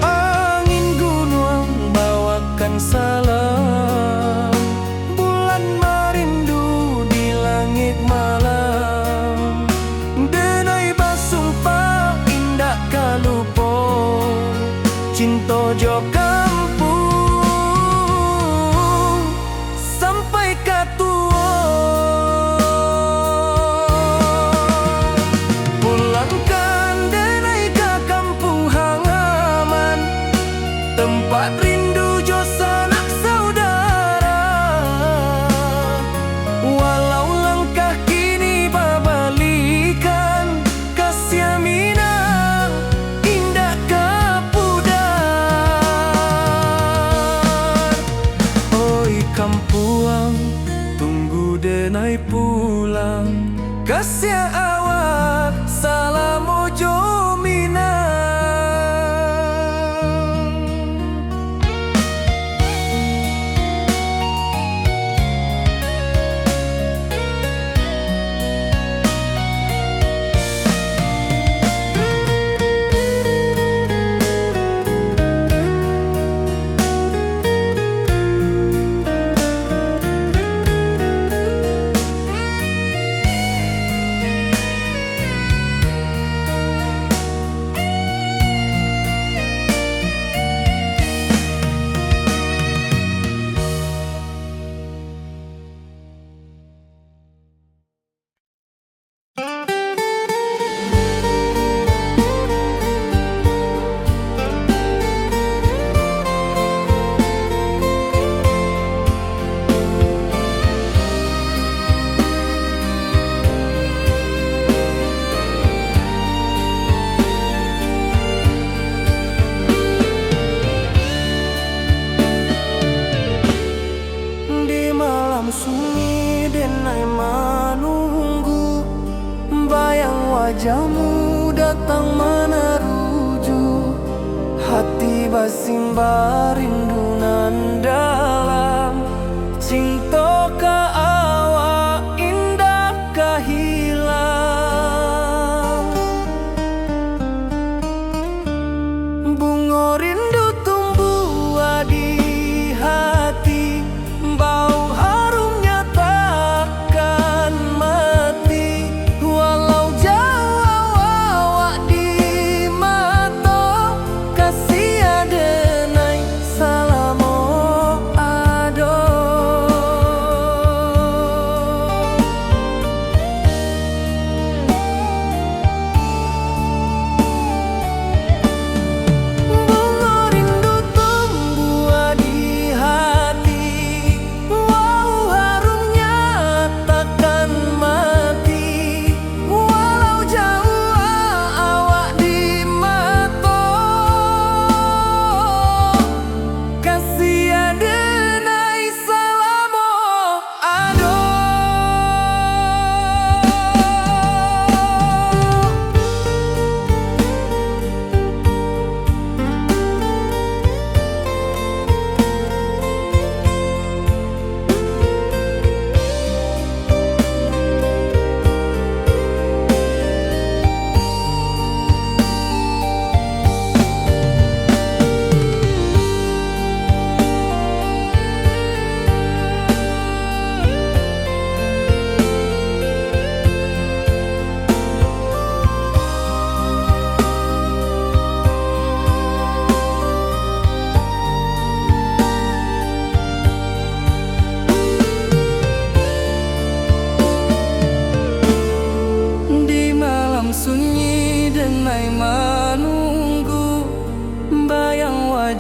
Angin gunung bawakan salam, bulan merindu di langit malam. Denai basumpah indah kalupo, cinta jo kampung sampai katua. Pulangkan denai ke kampung halaman, tempat rindu jo sanak saudara. Walau langkah kini babalikan, kasih Minang indah kapudar. Oi kampuang, tunggu denai pulang, kasih awak salam ojo Minang. Di malam sunyi denai menunggu, bayang wajahmu datang meneruju. Hati basimba rindu nan dalam, cinta ka awak indah ka hilang. Bunga rindu tumbuh di hati, bau harumnya takkan mati. Walau jauh awak di mata, kasih denai salam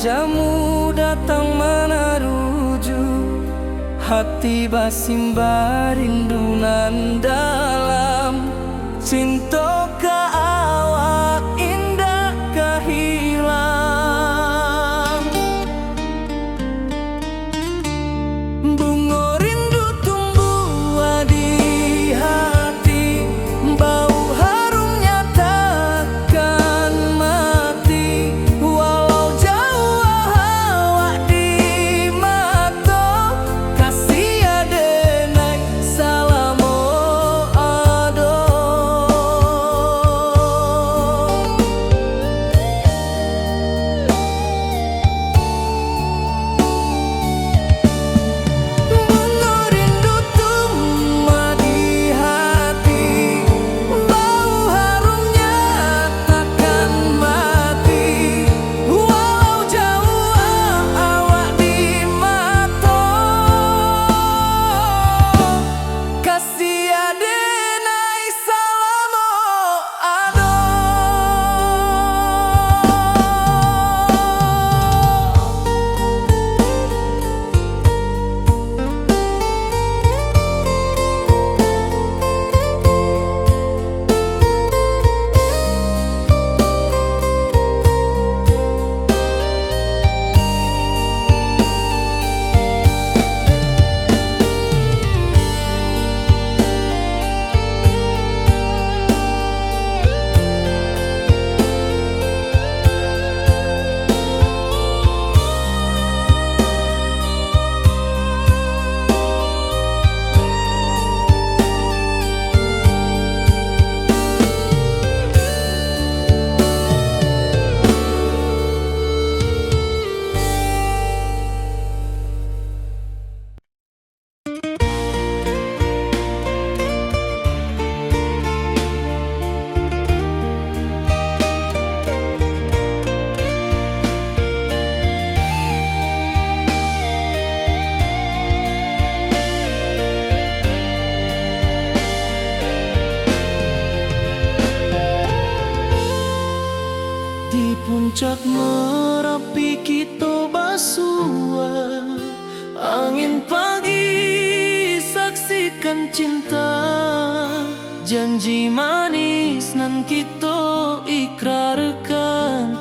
jamu datang menaruju, hati basimba rindunan dalam cinta ka awak indah kahilang. Bunga rindu tumbuh di hati, bau harumnya takkan mati. Walau jauh awak di mata, kasih adenai salamo ado. Bunga rindu tumbuh di hati, bau harumnya takkan mati. Walau jauh awak di mata, kasih adenai salamo ado. Di puncak Merapi kita basua, angin pagi saksikan cinta. Janji manis nan kita ikrarkan,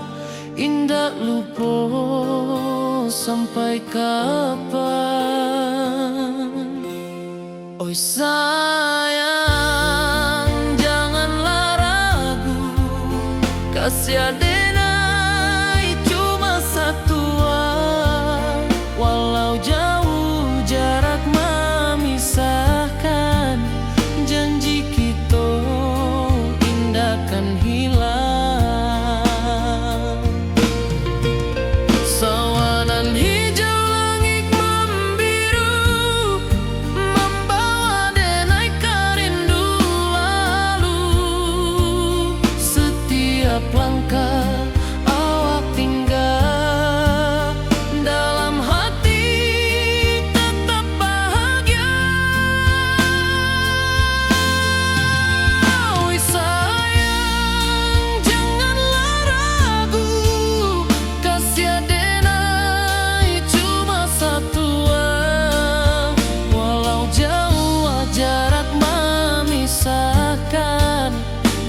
indah lupa sampai kapan. Oi sayang, janganlah ragu, kasih adenai cuma satu. Walau jauh jarak memisahkan, janji kita indah kan hilang. Sawanan hijau langit membiru, membawa denai kerindu lalu. Setiap langkah awak tinggal, dalam hati tetap bahagia. Oi sayang, janganlah ragu, kasih adenai cuma satu. Walau jauh jarak memisahkan,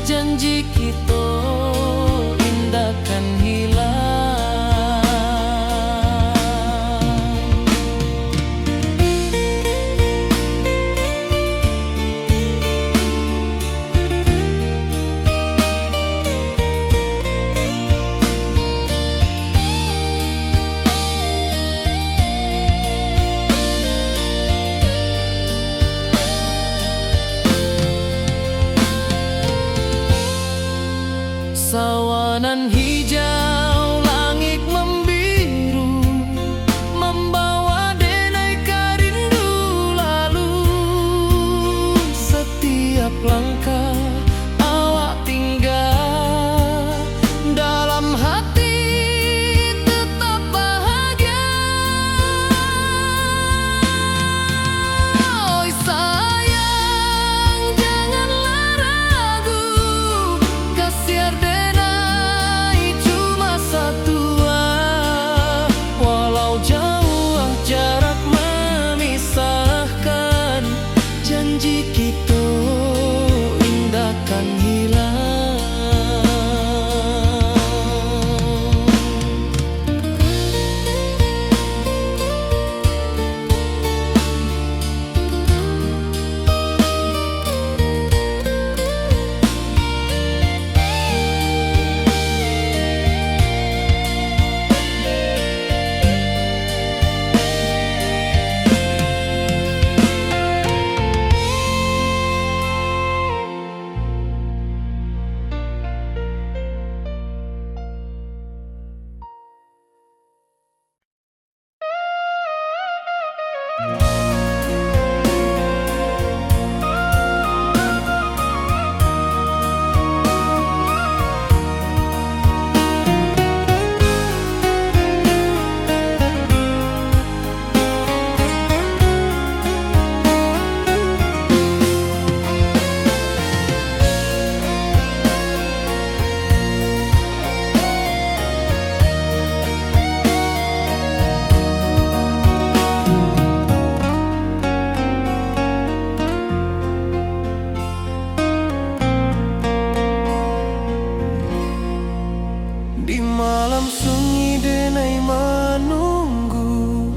janji kita indah kan hilang. Sawanan hijau langit membiru, membawa denai kerindu lalu. Setiap langkah awak tinggal, dalam hati tetap bahagia. Oi sayang, janganlah ragu, kasih adenai sunyi denai menunggu,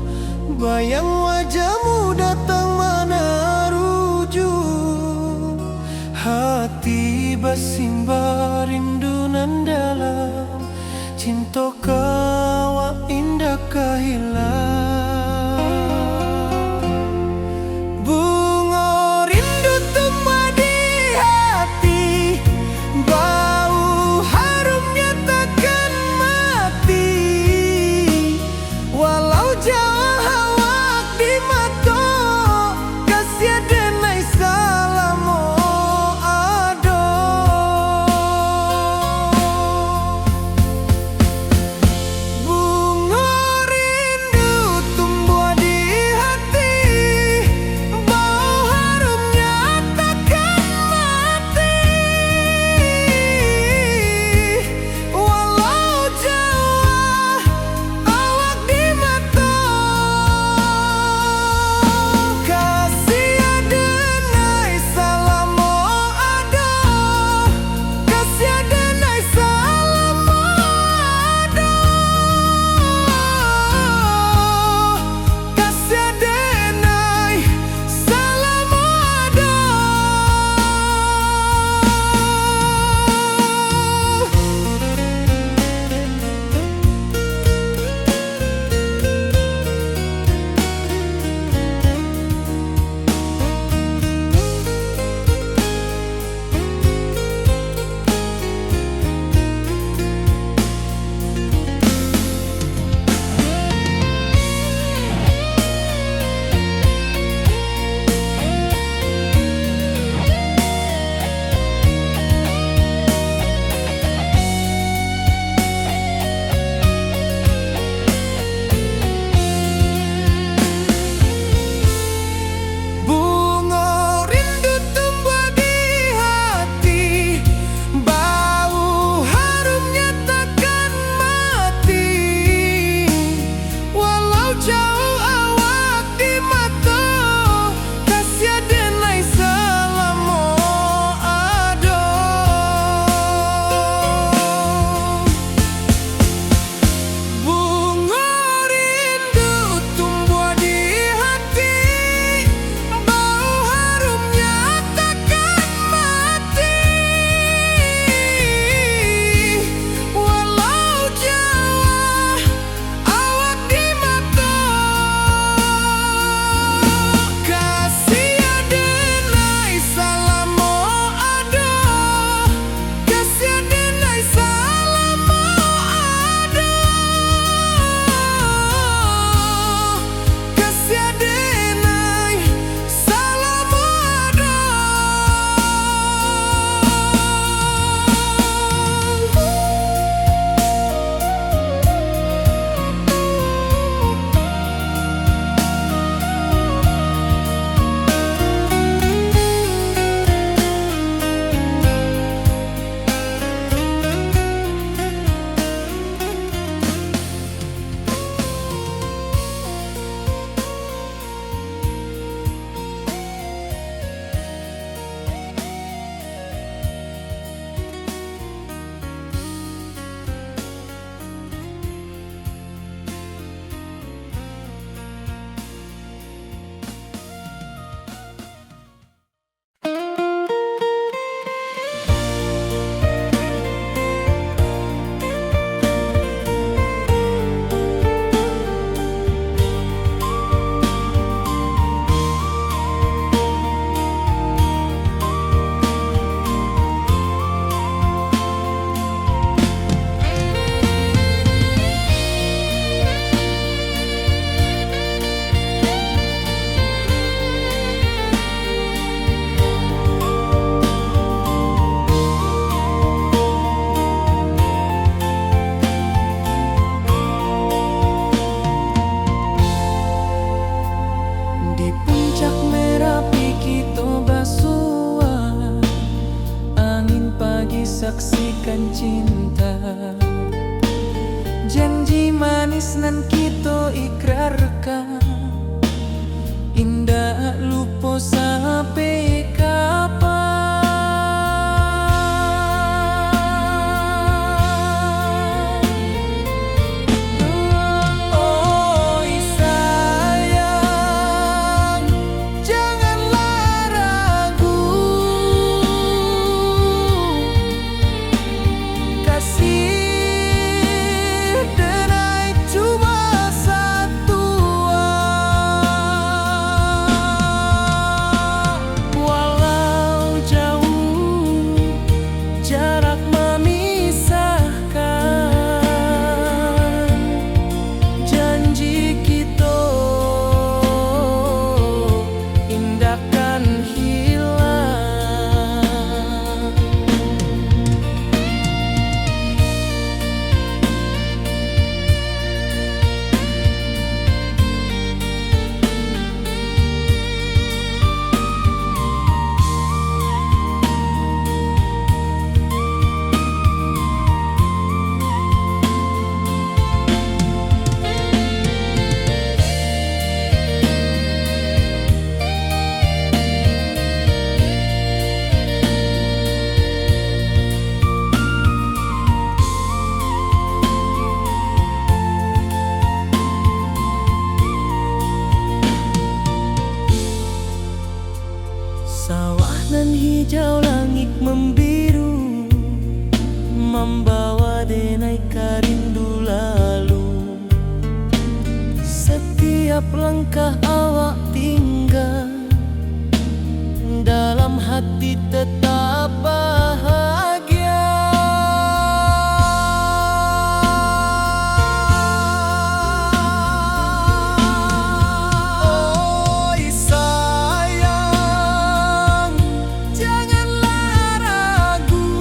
bayang wajahmu datang mana rujuk. Hati bersimbar rindu nan dalam, cinta kawa indah kehilang. Bunga rindu tumbuh di hati, bau harumnya takkan mati. Walau jauh awak di mata, kasih denai salamu ado. Bunga rindu tumbuh di hati, bau harumnya takkan mati. Walau jauh awak di mata, kasih denai salamu ado, kasih denai salamu ado, kasih denai salamu ado. Bunga rindu tumbuh di hati, bau harumnya takkan mati. Walau jauh awak di mata, kasih denai salamu ado. Bunga rindu tumbuh di hati, bau harumnya takkan mati. Walau jauh awak di mata, kasih denai salamu ado, kasih denai salamu ado, kasih denai salamu ado. Di puncak Merapi kita bersua, angin pagi saksikan cinta. Janji manis nan kita ikrarkan, indah lupa sampai kapan. Setiap langkah awak tinggal, dalam hati tetap bahagia. Oi sayang, janganlah ragu,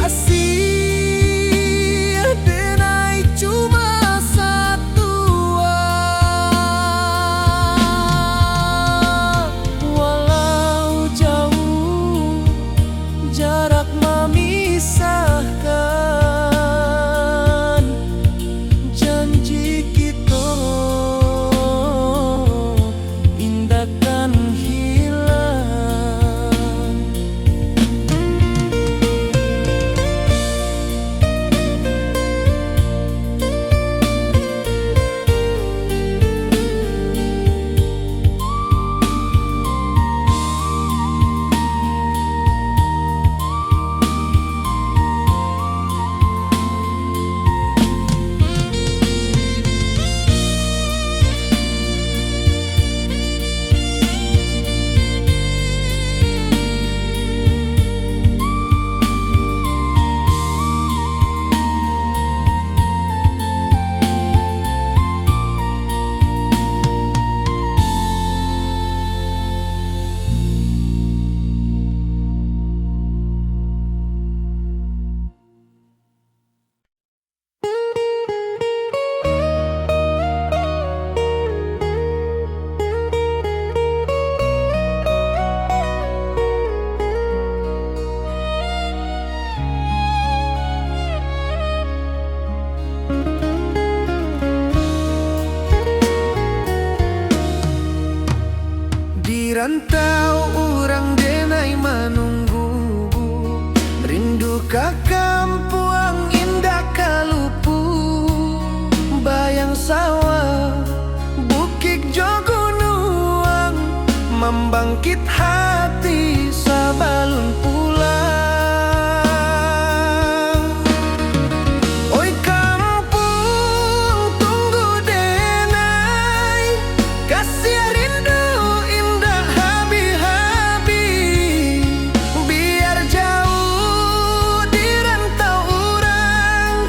kasih denai cuma satu. Walau jauh jarak memisahkan, janji kita indahkan hilang. Di rantau orang denai menunggu, rindu ke kampung indah kalupu. Bayang sawah, bukit jo gunung, membangkit hati sabalun pulang. Oi kampung tunggu denai, kasih rindu indah habi-habi. Biar jauh di rantau orang,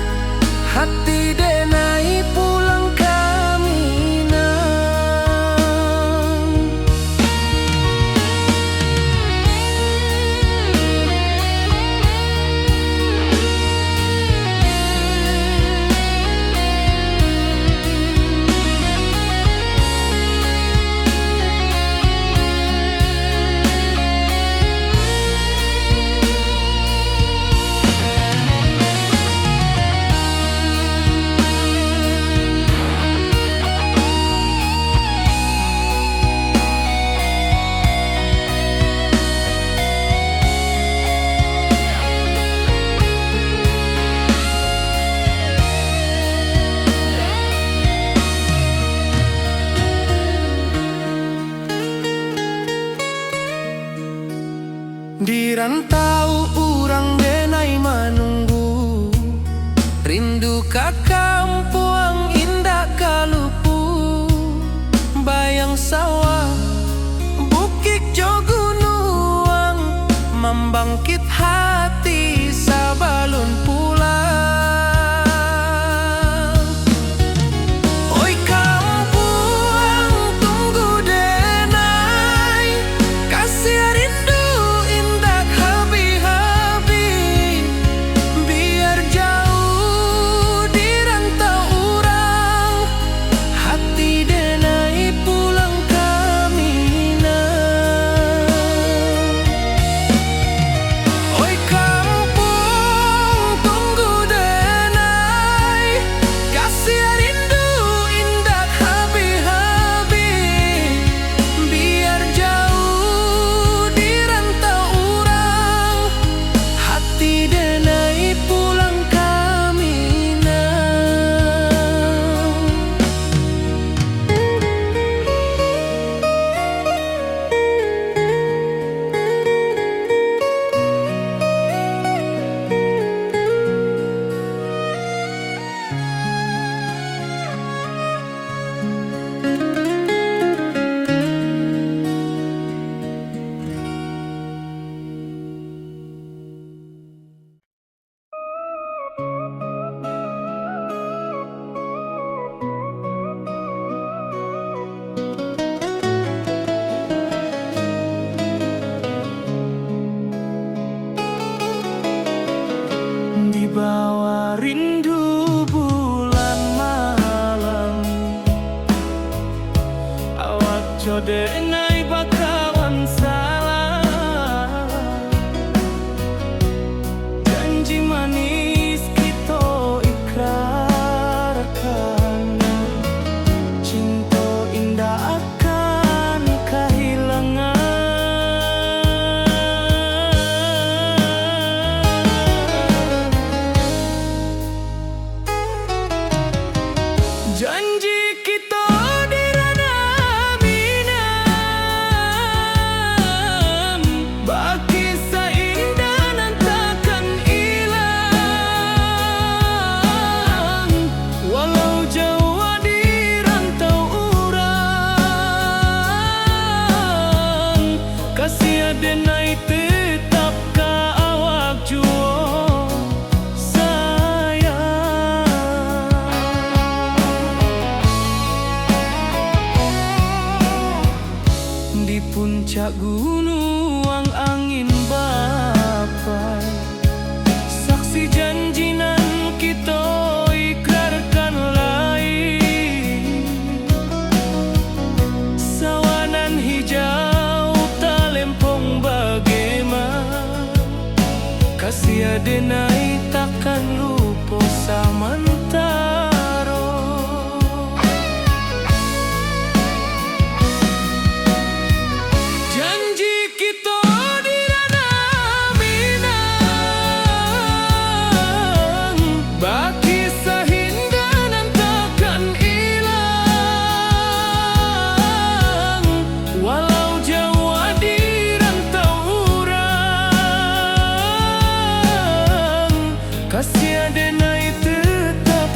hati denai pulang ke Minang. Wibawa rindu bulan malam, awak jode ngai bakawan salah. Janji manis kita ikrarkan, cinta indah akan kehilangan. Janji kita di ranah Minang, baki seindah nan takkan hilang. Walau jauh di rantau urang, kasih adenai tetap ka awak juo di puncak gunung angin bapai. Saksi janji nan kita ikrarkan lain, sawanan hijau talempong bagaimana. Kasih adenai takkan lupa samantara. Janji kita di ranah Minang, baki seindah nan takkan hilang. Walau jauh di rantau urang, kasih adenai tetap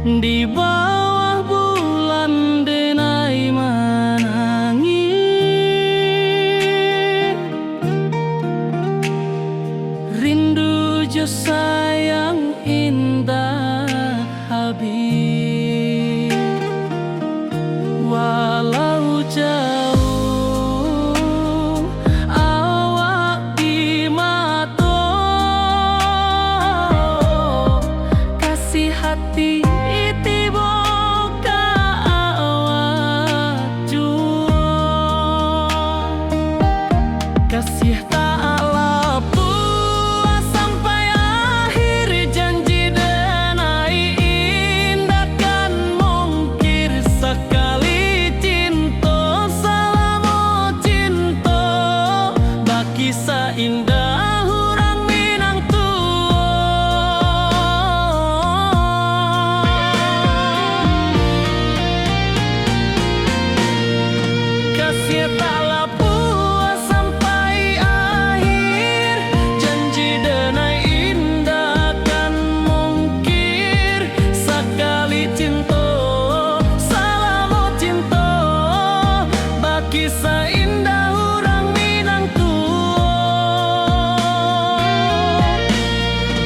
di bawah bulan denai menangis. Rindu jo sayang indah habis, walau jauh awak di mata, kasih hati tiba ka awak jua, kasih tak lepas sampai akhir janji denai indah kan mungkir sekali cinta selama cinta baki seindah orang Minang kasih tak lepas sampai akhir janji denai indah kan mungkir sekali cinta selama cinta baki seindah orang Minang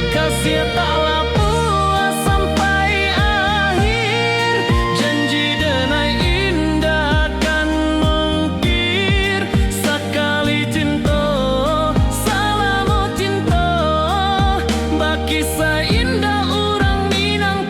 kasih tak lepas sampai akhir janji denai indah kan mungkir sekali cinta selama cinta baki seindah orang Minang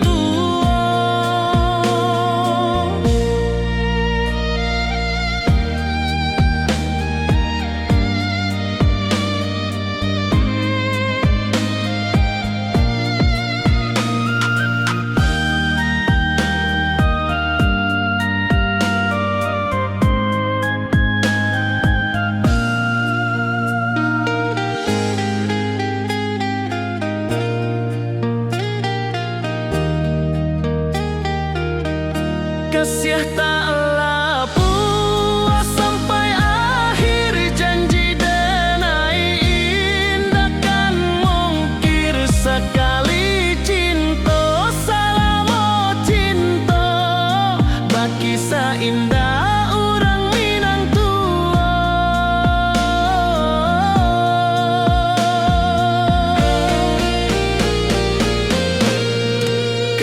kasih tak lepas sampai akhir janji denai indah kan mungkir sekali cinta selama cinta baki seindah orang Minang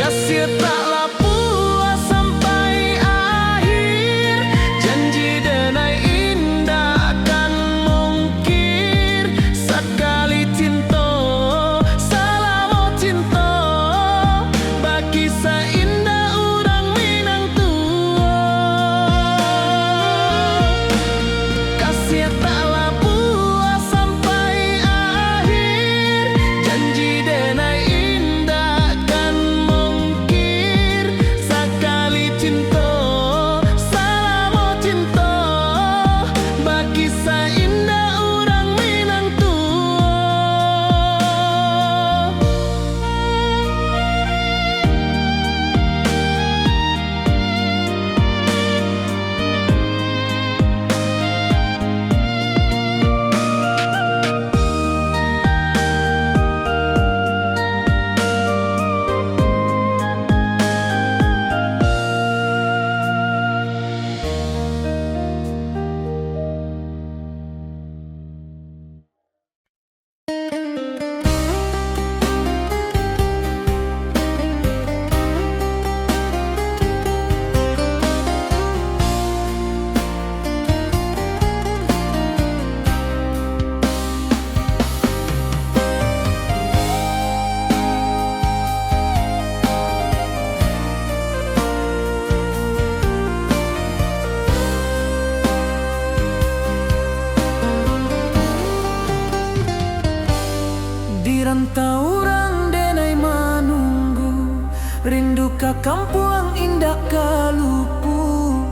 kasih tak lepas sampai akhir janji denai indah kan mungkir sekali cinta selama cinta baki seindah orang Minang kasih tak lepas sampai akhir janji denai indah kan mungkir sekali cinta selama cinta baki seindah orang Minang di rantau orang denai menunggu rindu ka kampung indah kalupu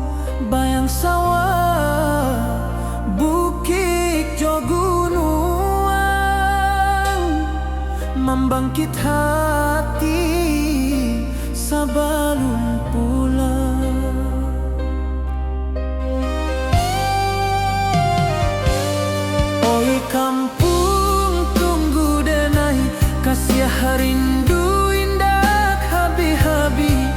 bayang sawah bukit jo gunung membangkit hati sebelum pulang. Oi kampung tunggu denai kasih rindu indah habi-habi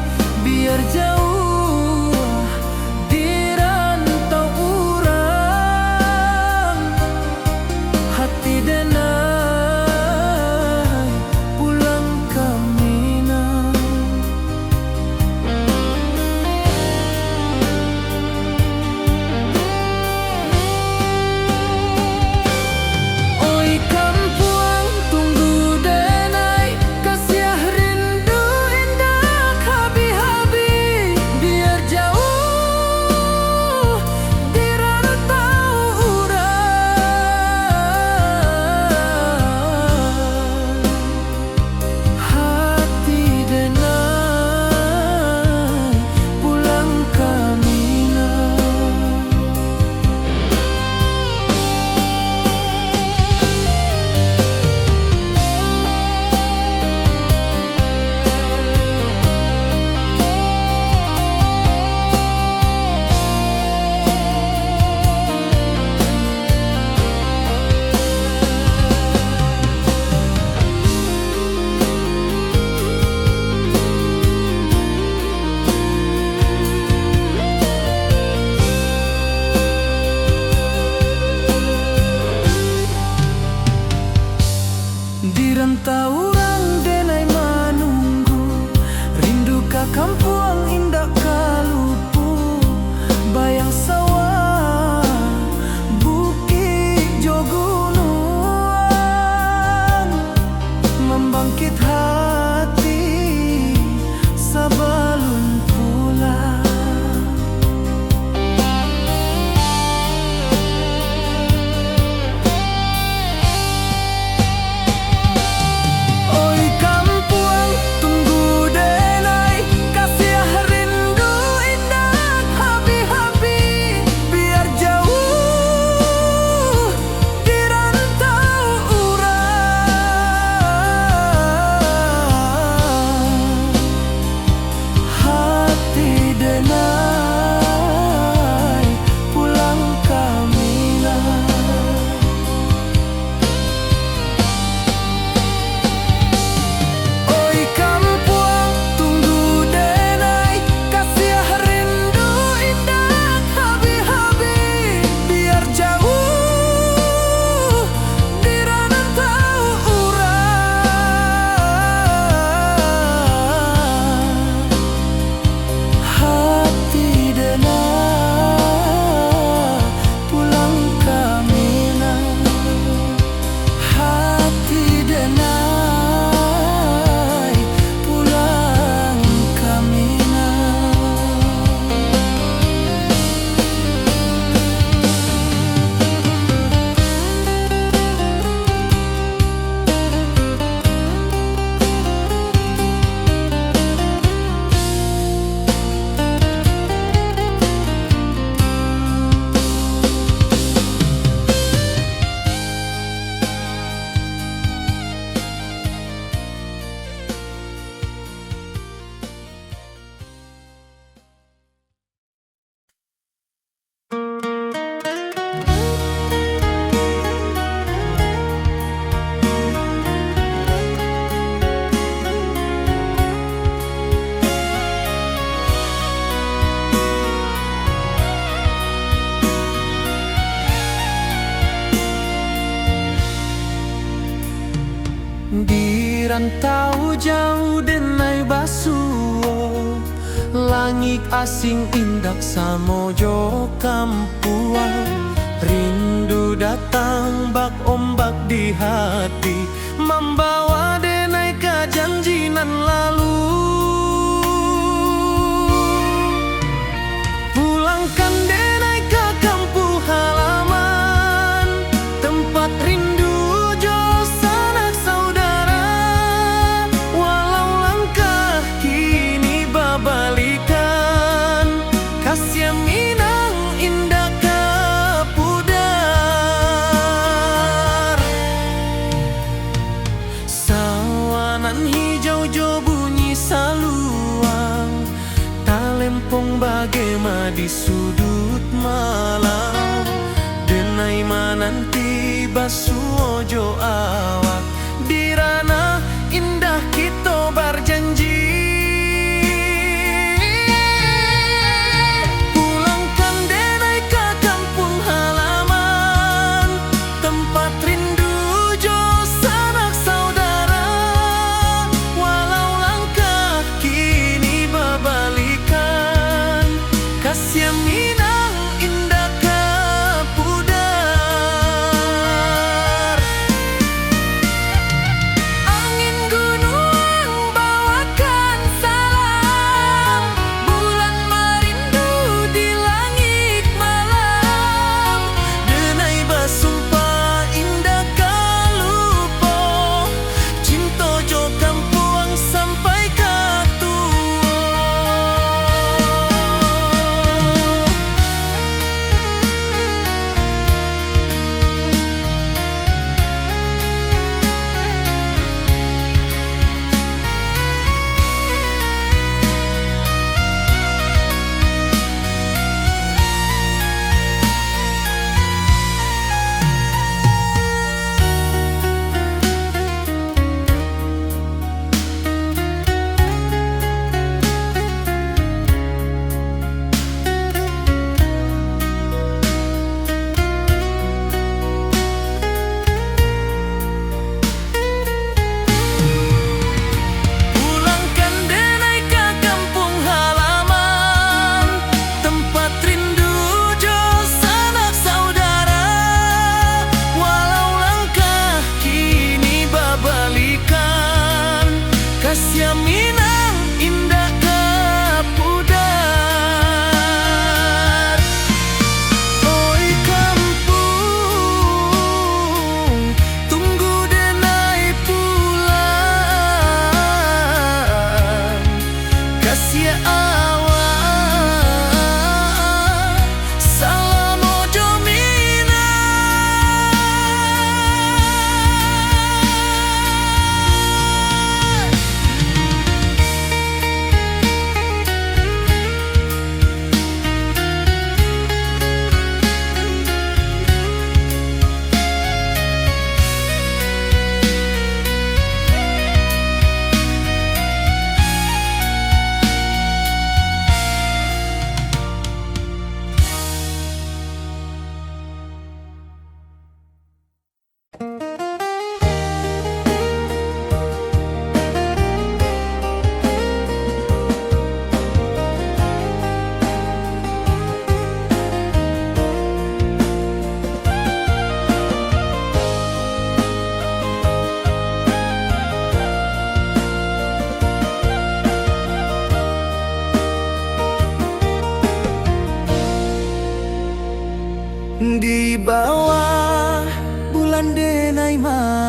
rantau orang denai manunggu, rindu ka kampung indah kalupu, bayang sawah bukit jo gunung, membangkit hati sebelum pulang. Oi kampung tunggu denai, kasih rindu indah habi-habi, biar jauh di rantau urang. Hati denai pulang kamilah. Oi kampung tunggu denai, kasih rindu indah habi-habi, biar jauh di rantau urang. Hati denai pulang kamilah. Hati denai pulang kamilah. Di rantau jauh denai basuo, langit asing indak samojo kampuang. Rindu datang bak ombak di hati, membawa denai ke janji nan lalu. Pulangkan denai ke kampung halaman, tempat rindu jo sanak saudara. Walau langkah kini babalikan, kasih minang indah ke pudar. Sawanan hijau jo bunyi saluang, talempong bagema di sudut malam. Denai mananti basuo jo awak, di ranah indah kita berjanji. Pulangkan denai ke kampung halaman, tempat rindu jo sanak saudara. Walau langkah kini babalikan, kasih minang indah ke pudar.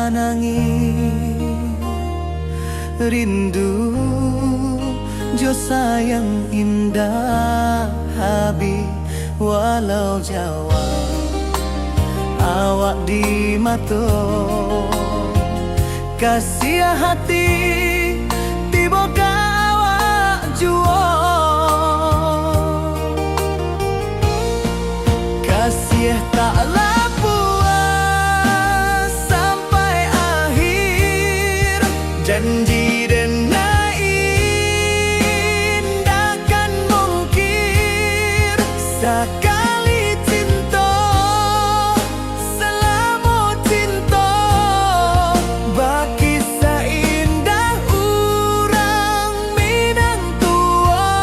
manangi rindu jo sayang indah habi walau Jawa awak di mato kasih hati tiba awak juo kasih taklah puas sampai akhir janji denai indahkan mungkir sekali cinta selama cinta baki seindah urang Minang tua.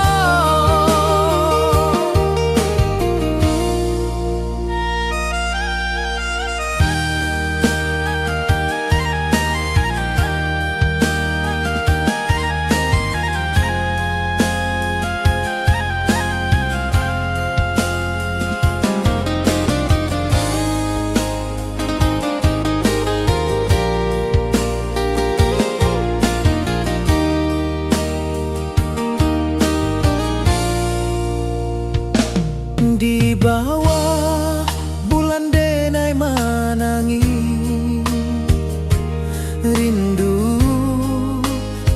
Di bawah bulan denai manangi rindu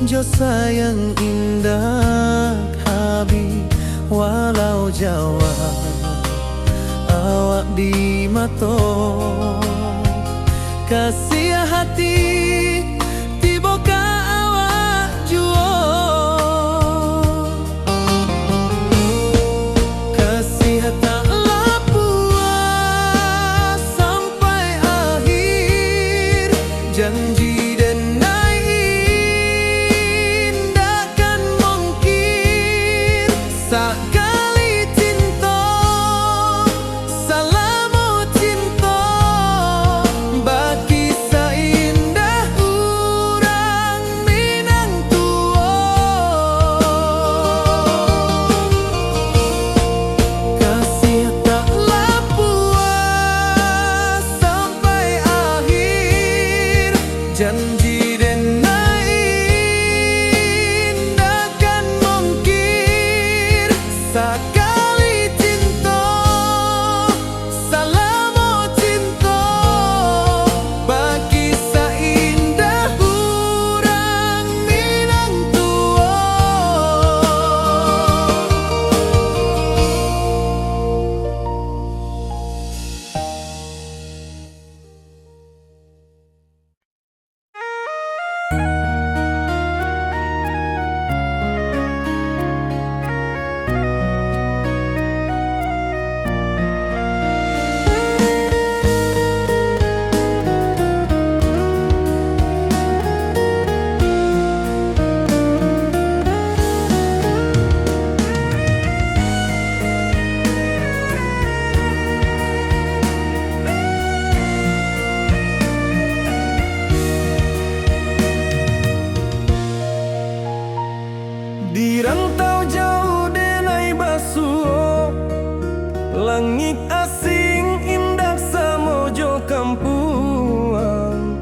jo sayang indah habi walau Jawa awak di mato kasih hati tiba ka awak juo kasih taklah puas sampai akhir janji denai indahkan mungkir sekali cinta selama cinta baki seindah urang Minang tua kasih taklah puas sampai akhir janji denai indahkan mungkir sekali cinta selama cinta baki seindah urang Minang tua. Di rantau jauh denai basuh langit asing indah samojo kampuang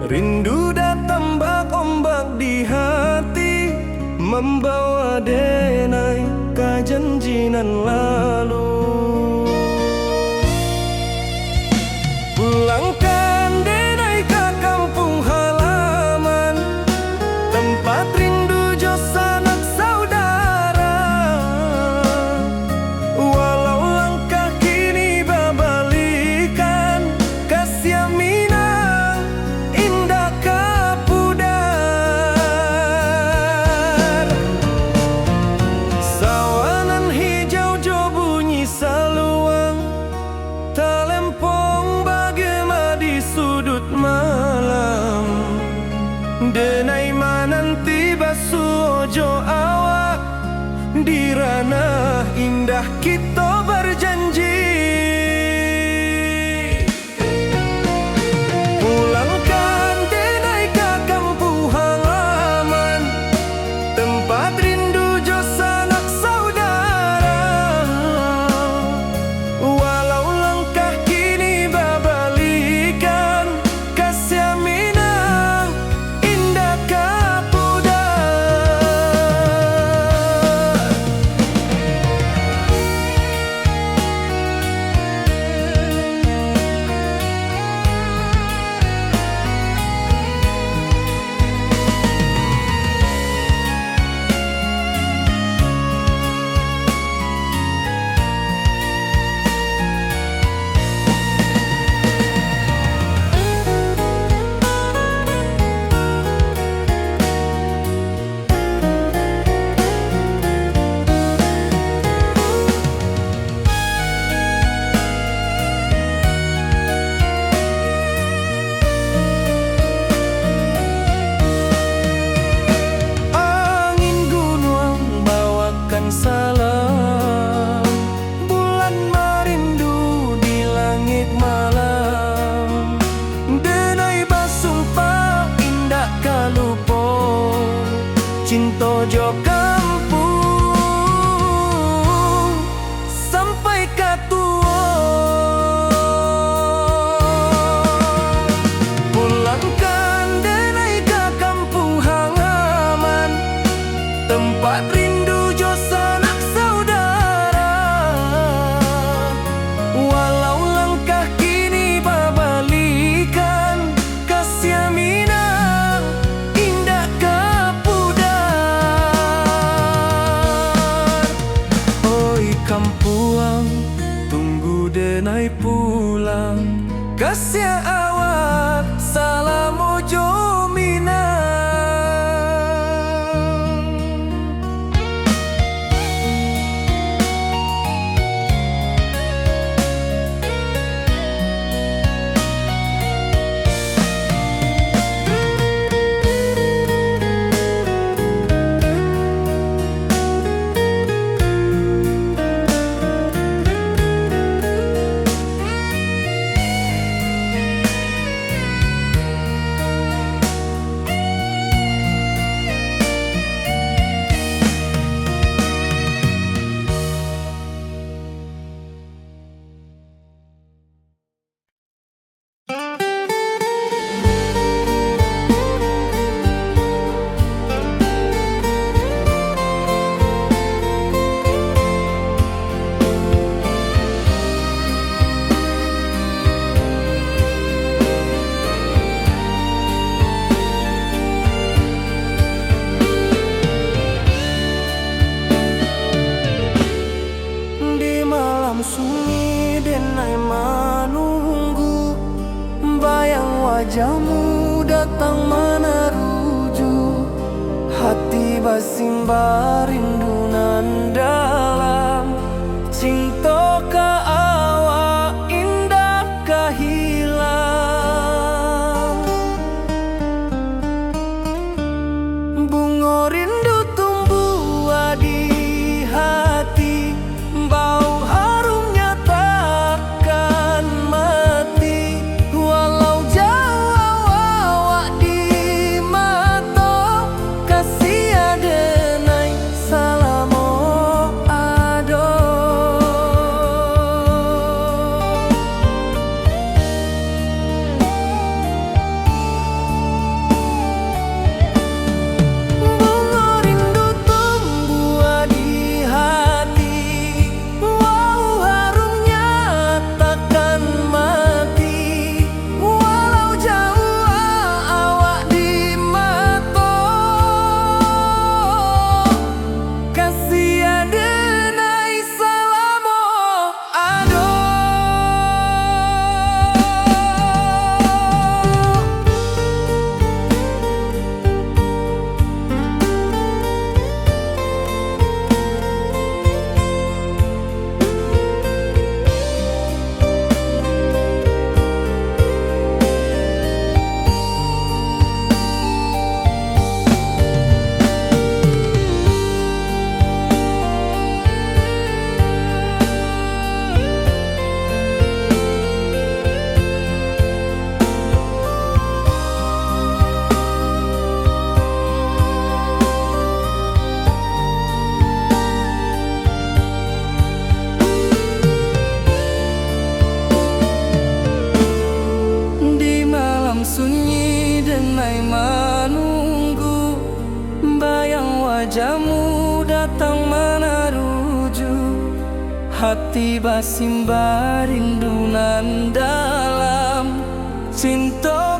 rindu datang bak ombak di hati membawa denai ke janjinan lalu pulangkan denai ke kampung halaman tempat rindu jo sanak saudara walau langkah kini babalikan kasih Minang indah kapudar sawanan hijau jo bunyi saluang talempong bagema di sudut malam denai mananti basuh jo awak di ranah indah kita berjanji pulangkan denai ke kampung halaman tempat rindu jo sanak saudara walau langkah kini babalikan kasih datang meneruju, hati basimba rindu nan dalam. Cinta ka awak indah kahilang. Bunga rindu tumbuh di hati, bau harumnya takkan mati. Walau jauh awak di mata, kasih adenai salamo ado. Bunga rindu tumbuh di hati, wow harumnya takkan mati. Walau jauh awak di mata, kasih adenai salamo ado. Di malam sunyi denai menunggu, bayang wajahmu datang meneruju, hati basimba rindu nan dalam. Cinta